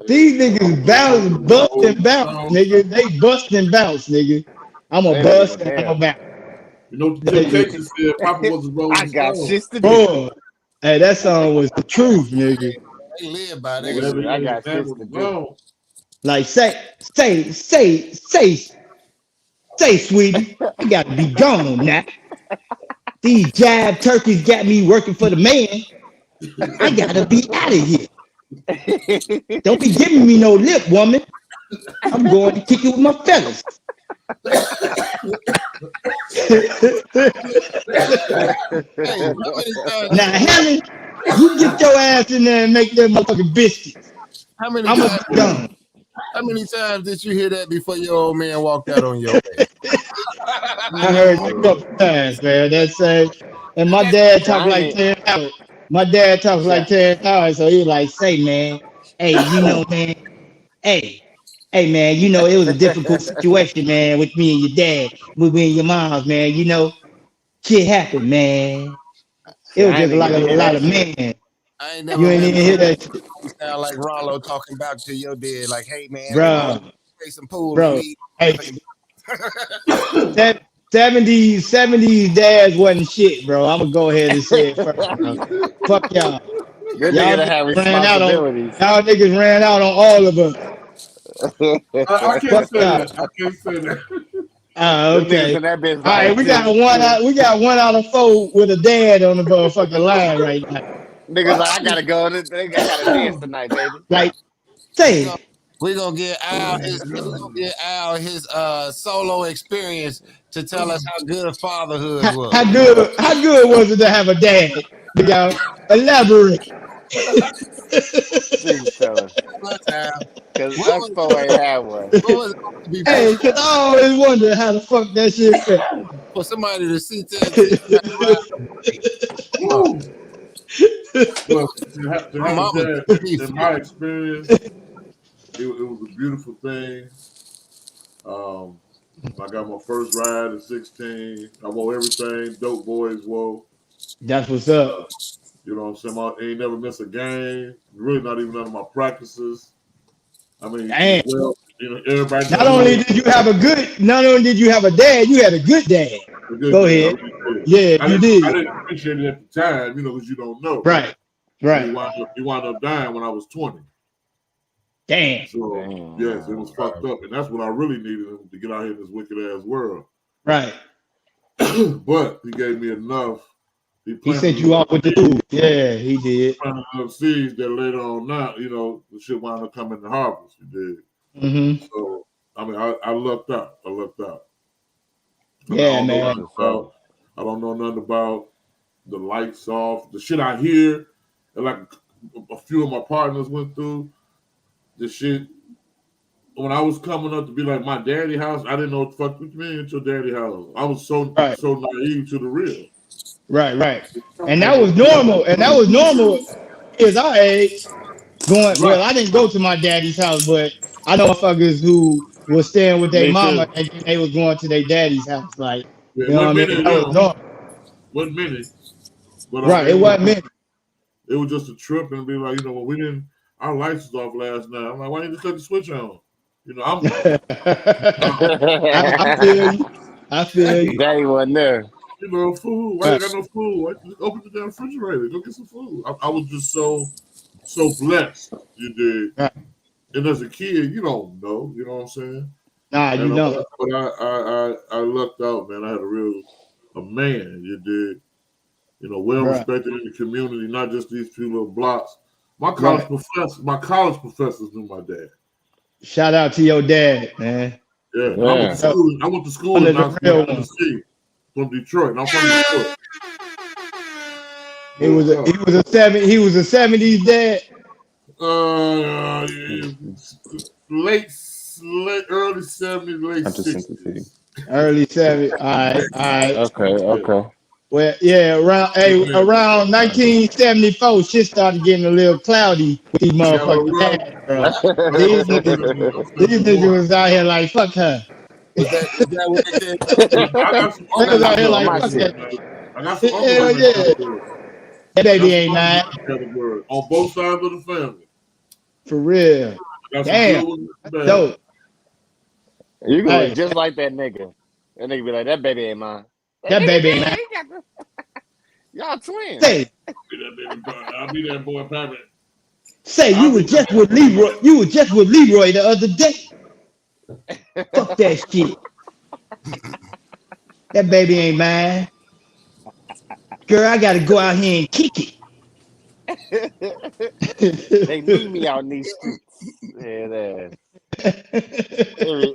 These niggas bust and bounce, nigga. They bust and bounce, nigga. I'm a bust and I'm a bounce. You know what the Temptations said? Papa was a Rolling Stone. I got shit to do. Hey, that song was the truth, nigga. They live by that. I got shit to do. Like, say, sweetie, I gotta be gone now. These jive turkeys got me working for the man. I gotta be out of here. Don't be giving me no lip, woman. I'm going to kick it with my fellas. Now, Helen, you get your ass in there and make them motherfucking biscuits. How many times did you hear that before your old man walked out on your way? I heard it a couple times, man. That's and my dad talked like 10 hours. My dad talks like 10 hours, so he was like, say, man, hey, you know, man, hey, man, you know, it was a difficult situation, man, with me and your dad, with me and your moms, man. You know, shit happened, man. It was just like a lot of man. I ain't never You ain't even hear that shit. You sound like Rollo talking about to your dad, like, hey, man, bro, play some pool. Hey, that 70s dads wasn't shit, bro. I'm gonna go ahead and say it first, bro. Fuck y'all. Y'all niggas ran out on all of us. I can't say that. I can't say that. Okay. All right, we got one out of 4 with a dad on the motherfucking line right now. Niggas like, I gotta go. I gotta dance tonight, baby. Like, say we're gonna get Al his solo experience to tell us how good fatherhood was. How good was it to have a dad? Y'all elaborate. Please tell us. Because us 4 ain't had one. Hey, because I always wonder how the fuck that shit felt. For somebody to see that. Well, in my experience, it was a beautiful thing. I got my first ride at 16. I wore everything dope boys wore. That's what's up. You know what I'm saying? I ain't never missed a game. Really not even none of my practices. I mean, well, you know, everybody. Not only did you have a dad, you had a good dad. Go ahead. Yeah, you did. I didn't appreciate it at the time, you know, because you don't know. Right. He wound up dying when I was 20. Damn. So, yes, it was fucked up. And that's what I really needed him to get out here in this wicked ass world. Right. But he gave me enough. He sent you off with the dude. Yeah, he did. Planted enough seeds that later on now, you know, the shit wound up coming to harvest. You did. Mm-hmm. So, I mean, I lucked out. Yeah, man. I don't know nothing about the lights off. The shit I hear, and like a few of my partners went through, the shit. When I was coming up to be like my daddy house, I didn't know what the fuck what you mean it's your daddy house. I was so naive to the real. Right. And that was normal. Is our age going. Well, I didn't go to my daddy's house, but I know motherfuckers who was staying with their Me mama too. and then they was going to their daddy's house. Like, Yeah, you know what I mean? That was normal. Wasn't many. But Right, it wasn't many. It was just a trip and be like, when we didn't, our lights was off last night. I'm like, why didn't you just cut the switch on? I'm. I feel you. Daddy wasn't there. Food. Why you got no food? Why you open the damn refrigerator? Go get some food. I was just so blessed. You did. Right. And as a kid, you don't know. You know what I'm saying? Nah, you don't. But I lucked out, man. I had a man. You did. Well respected in the community, not just these few little blocks. My college professors knew my dad. Shout out to your dad, man. Yeah. I went to school in Tennessee from Detroit. And I'm from Detroit. He was a 70s dad. Early 70s, late 60s. Early 70s. All right. Okay. Well, yeah, around 1974, shit started getting a little cloudy with these motherfuckers. These niggas was out here like, fuck her. I got some out here like, fuck that. That baby ain't mine. On both sides of the family. For real. Damn. That's dope. You can look just like that nigga. That nigga be like, that baby ain't mine. That baby ain't mine. Y'all twins. Say, I'll be that boy, Patrick. Say you were just with Leroy. You were just with Leroy the other day. Fuck that shit. That baby ain't mine. Girl, I gotta go out here and kick it. They need me out in these streets. Yeah,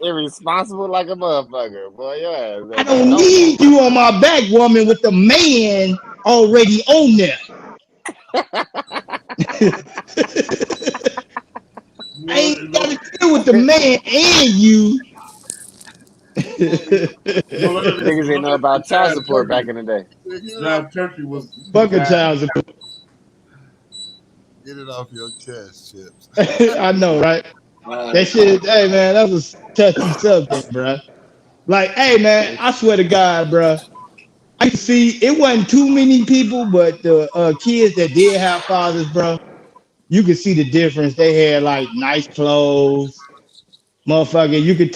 irresponsible like a motherfucker, boy. Yeah. I don't need you on my back, woman, with the man already on there. I ain't gotta deal with the man and you. Niggas didn't know about child support back in the day. Now Turkey was fucking child support. Get it off your chest, Chips. I know, right? That shit, hey man, that was a touchy subject, bro. Like, hey man, I swear to God, bro. I see it wasn't too many people, but the kids that did have fathers, bro, you could see the difference. They had like nice clothes, motherfucker. You could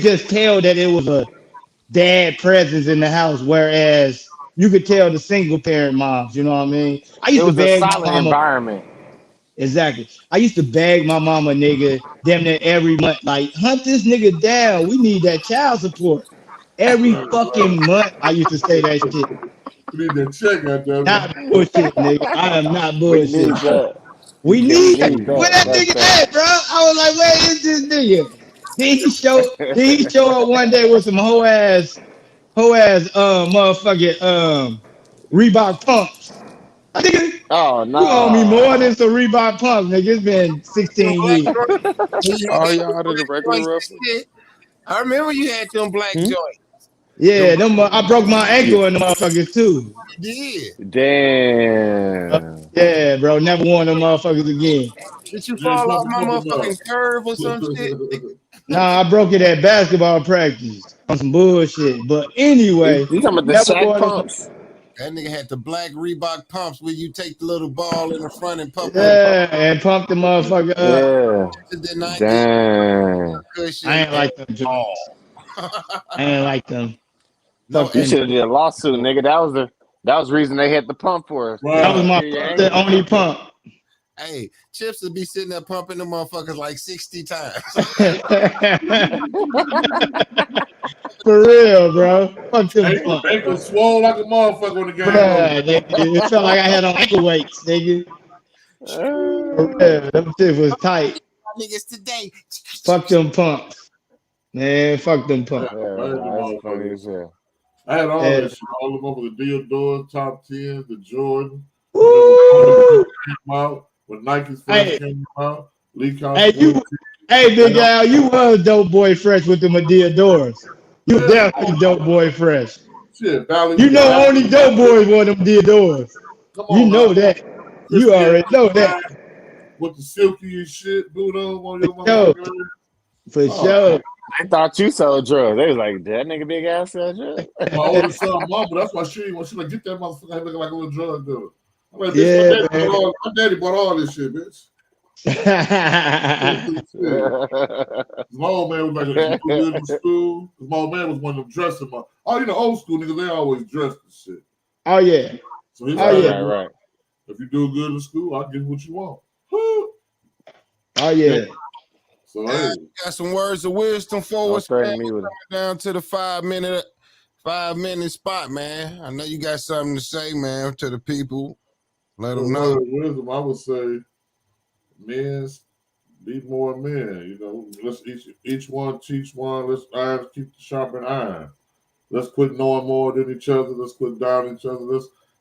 just tell that it was a dad presence in the house, whereas you could tell the single parent moms. You know what I mean? I used to beg a solid environment. Exactly. I used to beg my mama, nigga, damn near every month, like, hunt this nigga down. We need that child support. Every fucking month, I used to say that shit. We need that check out there. Not bullshit, nigga. I am not bullshit. We need that. Where that nigga at, bro? I was like, where is this nigga? Then he show up one day with some hoe ass motherfucking Reebok pumps. Nigga, oh no! You owe me more than some Reebok pumps, nigga. It's been 16 years. Oh, y'all did the regular reference. I remember you had them black joints. Yeah, I broke my ankle in the motherfuckers too. You did. Damn. Yeah, bro. Never worn them motherfuckers again. Did you fall off my motherfucking curve or some shit? Nah, I broke it at basketball practice on some bullshit. But anyway, you talking about the Shaq pumps? That nigga had the black Reebok pumps where you take the little ball in the front and pump. Yeah, and pump the motherfucker up. Yeah. Damn. I ain't like them. I ain't like them. No, you should have did a lawsuit, nigga. That was the reason they had the pump for us. That was my only pump. Hey, Chips would be sitting there pumping the motherfuckers like 60 times. For real, bro. Fuck them pumps. Ankle swole like a motherfucker when the game over. It felt like I had on ankle weights, nigga. For real, them shit was tight. Niggas today. Fuck them pumps. Man, fuck them punks. That's funny as hell. I had all Yeah. that shit, all of them over the Diodora, top 10, the Jordan. Woo! Came out, when Nike's first Hey. came out, Lee Hey, Big Al, you was dope boy fresh with the Deodoras. You was definitely dope boy fresh. Shit, Valley. You know only dope boys wore them Deodoras. Come You on, know now. that. You already know that. With the silky and shit, dude, on your Yo, motherfucking for sure. I thought you sold drugs. They was like, that nigga big ass sell drugs. My oldest son, mom, but that's why she like get that motherfucker looking like a little drug dealer. I'm like, Yeah, bitch, my daddy bought all this shit, bitch. My old man was like, you do good in school. My old man was one of them dressing. Oh, you know, old school niggas, they always dress and shit. Oh yeah. So he's right. If you do good in school, I'll give you what you want. Oh yeah. So hey. Got some words of wisdom for us, man. Me with it. Down to the 5 minute spot, man. I know you got something to say, man, to the people. Let them know. Wisdom, I would say, men be more men. You know, let's each one teach one. Let's iron keep the sharpened iron. Let's quit knowing more than each other. Let's quit down each other.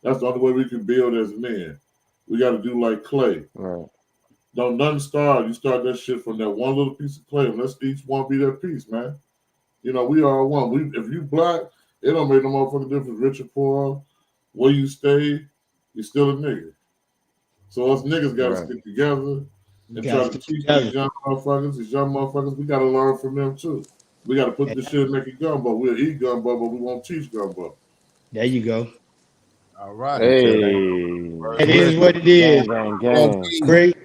That's the only way we can build as men. We got to do like clay. Right. Don't nothing start. You start that shit from that one little piece of clay. And let's each one be that piece, man. You know, we are one. If you black, it don't make no motherfucking difference, rich or poor. Where you stay, you're still a nigga. So us niggas got to stick together and try to teach these young motherfuckers. We got to learn from them too. We got to put this shit in make it gumbo. We'll eat gumbo, but we won't teach gumbo. There you go. All right. Hey. It is what it is.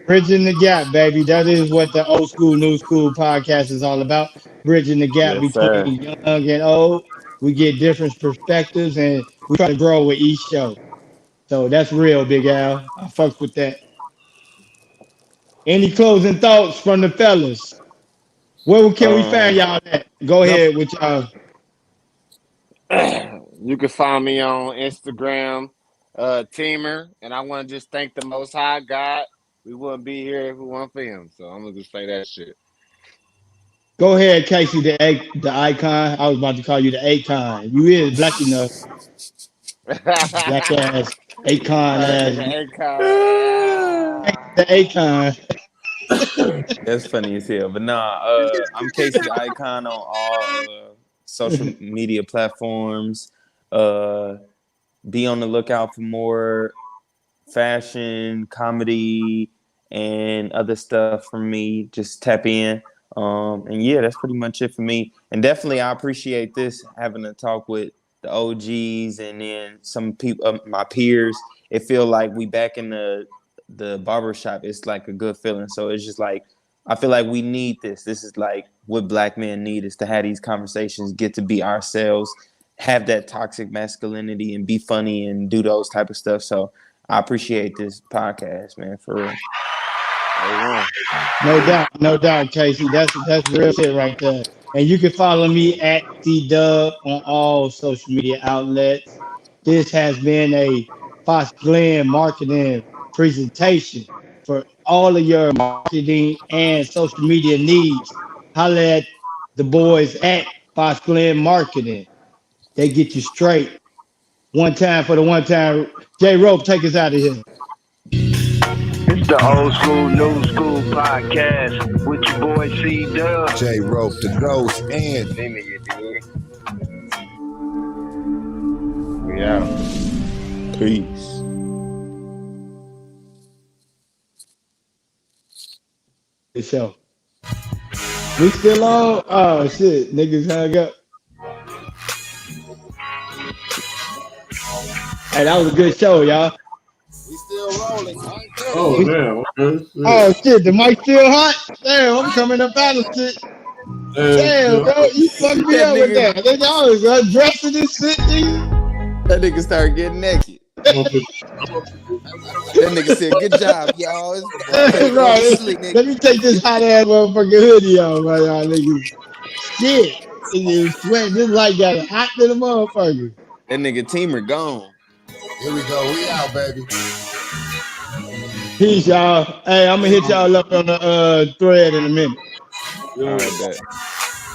Bridging the gap, baby. That is what the old school, new school podcast is all about. Bridging the gap between young and old. We get different perspectives and we try to grow with each show. So that's real, Big Al. I fuck with that. Any closing thoughts from the fellas? Where can we find y'all at? Go ahead with y'all. You can find me on Instagram, Teamer, and I want to just thank the Most High God. We wouldn't be here if it weren't for him. So I'm gonna just say that shit. Go ahead, Casey, the icon. I was about to call you the Akon. You is black enough. Black ass, Akon ass. The Akon. That's funny as hell. But nah, I'm Casey the Icon on all social media platforms. Be on the lookout for more fashion, comedy, and other stuff from me. Just tap in. And yeah, that's pretty much it for me. And definitely I appreciate this, having a talk with the OGs and then some people, my peers. It feel like we back in the barbershop. It's like a good feeling. So it's just like, I feel like we need this. This is like what black men need, is to have these conversations, get to be ourselves, have that toxic masculinity and be funny and do those type of stuff. So I appreciate this podcast, man, for real. No doubt, Casey. That's real shit right there. And you can follow me at CDub on all social media outlets. This has been a Fox Glen marketing presentation. For all of your marketing and social media needs, holla at the boys at Fox Glen Marketing. They get you straight. One time for the one time. J Rope, take us out of here. It's the Old School, New School podcast with your boy C-Dub. J Rope, the Ghost, and we out. Peace. Good show. We still on? Oh shit, niggas hung up. Hey, that was a good show, y'all. We still rolling. Oh damn! Okay. Oh shit, the mic still hot? Damn, I'm coming up out of shit. Damn, bro, you fucked me up with that. Then y'all was undressing this shit, nigga. That nigga started getting naked. That nigga said, "Good job, y'all." Right. Let me take this hot ass motherfucking hoodie off, right, y'all niggas. Shit, nigga sweating. This light got it hot to the motherfucker. That nigga Teamer gone. Here we go. We out, baby. Peace, y'all. Hey, I'm gonna hit y'all up on the thread in a minute. All right, bet.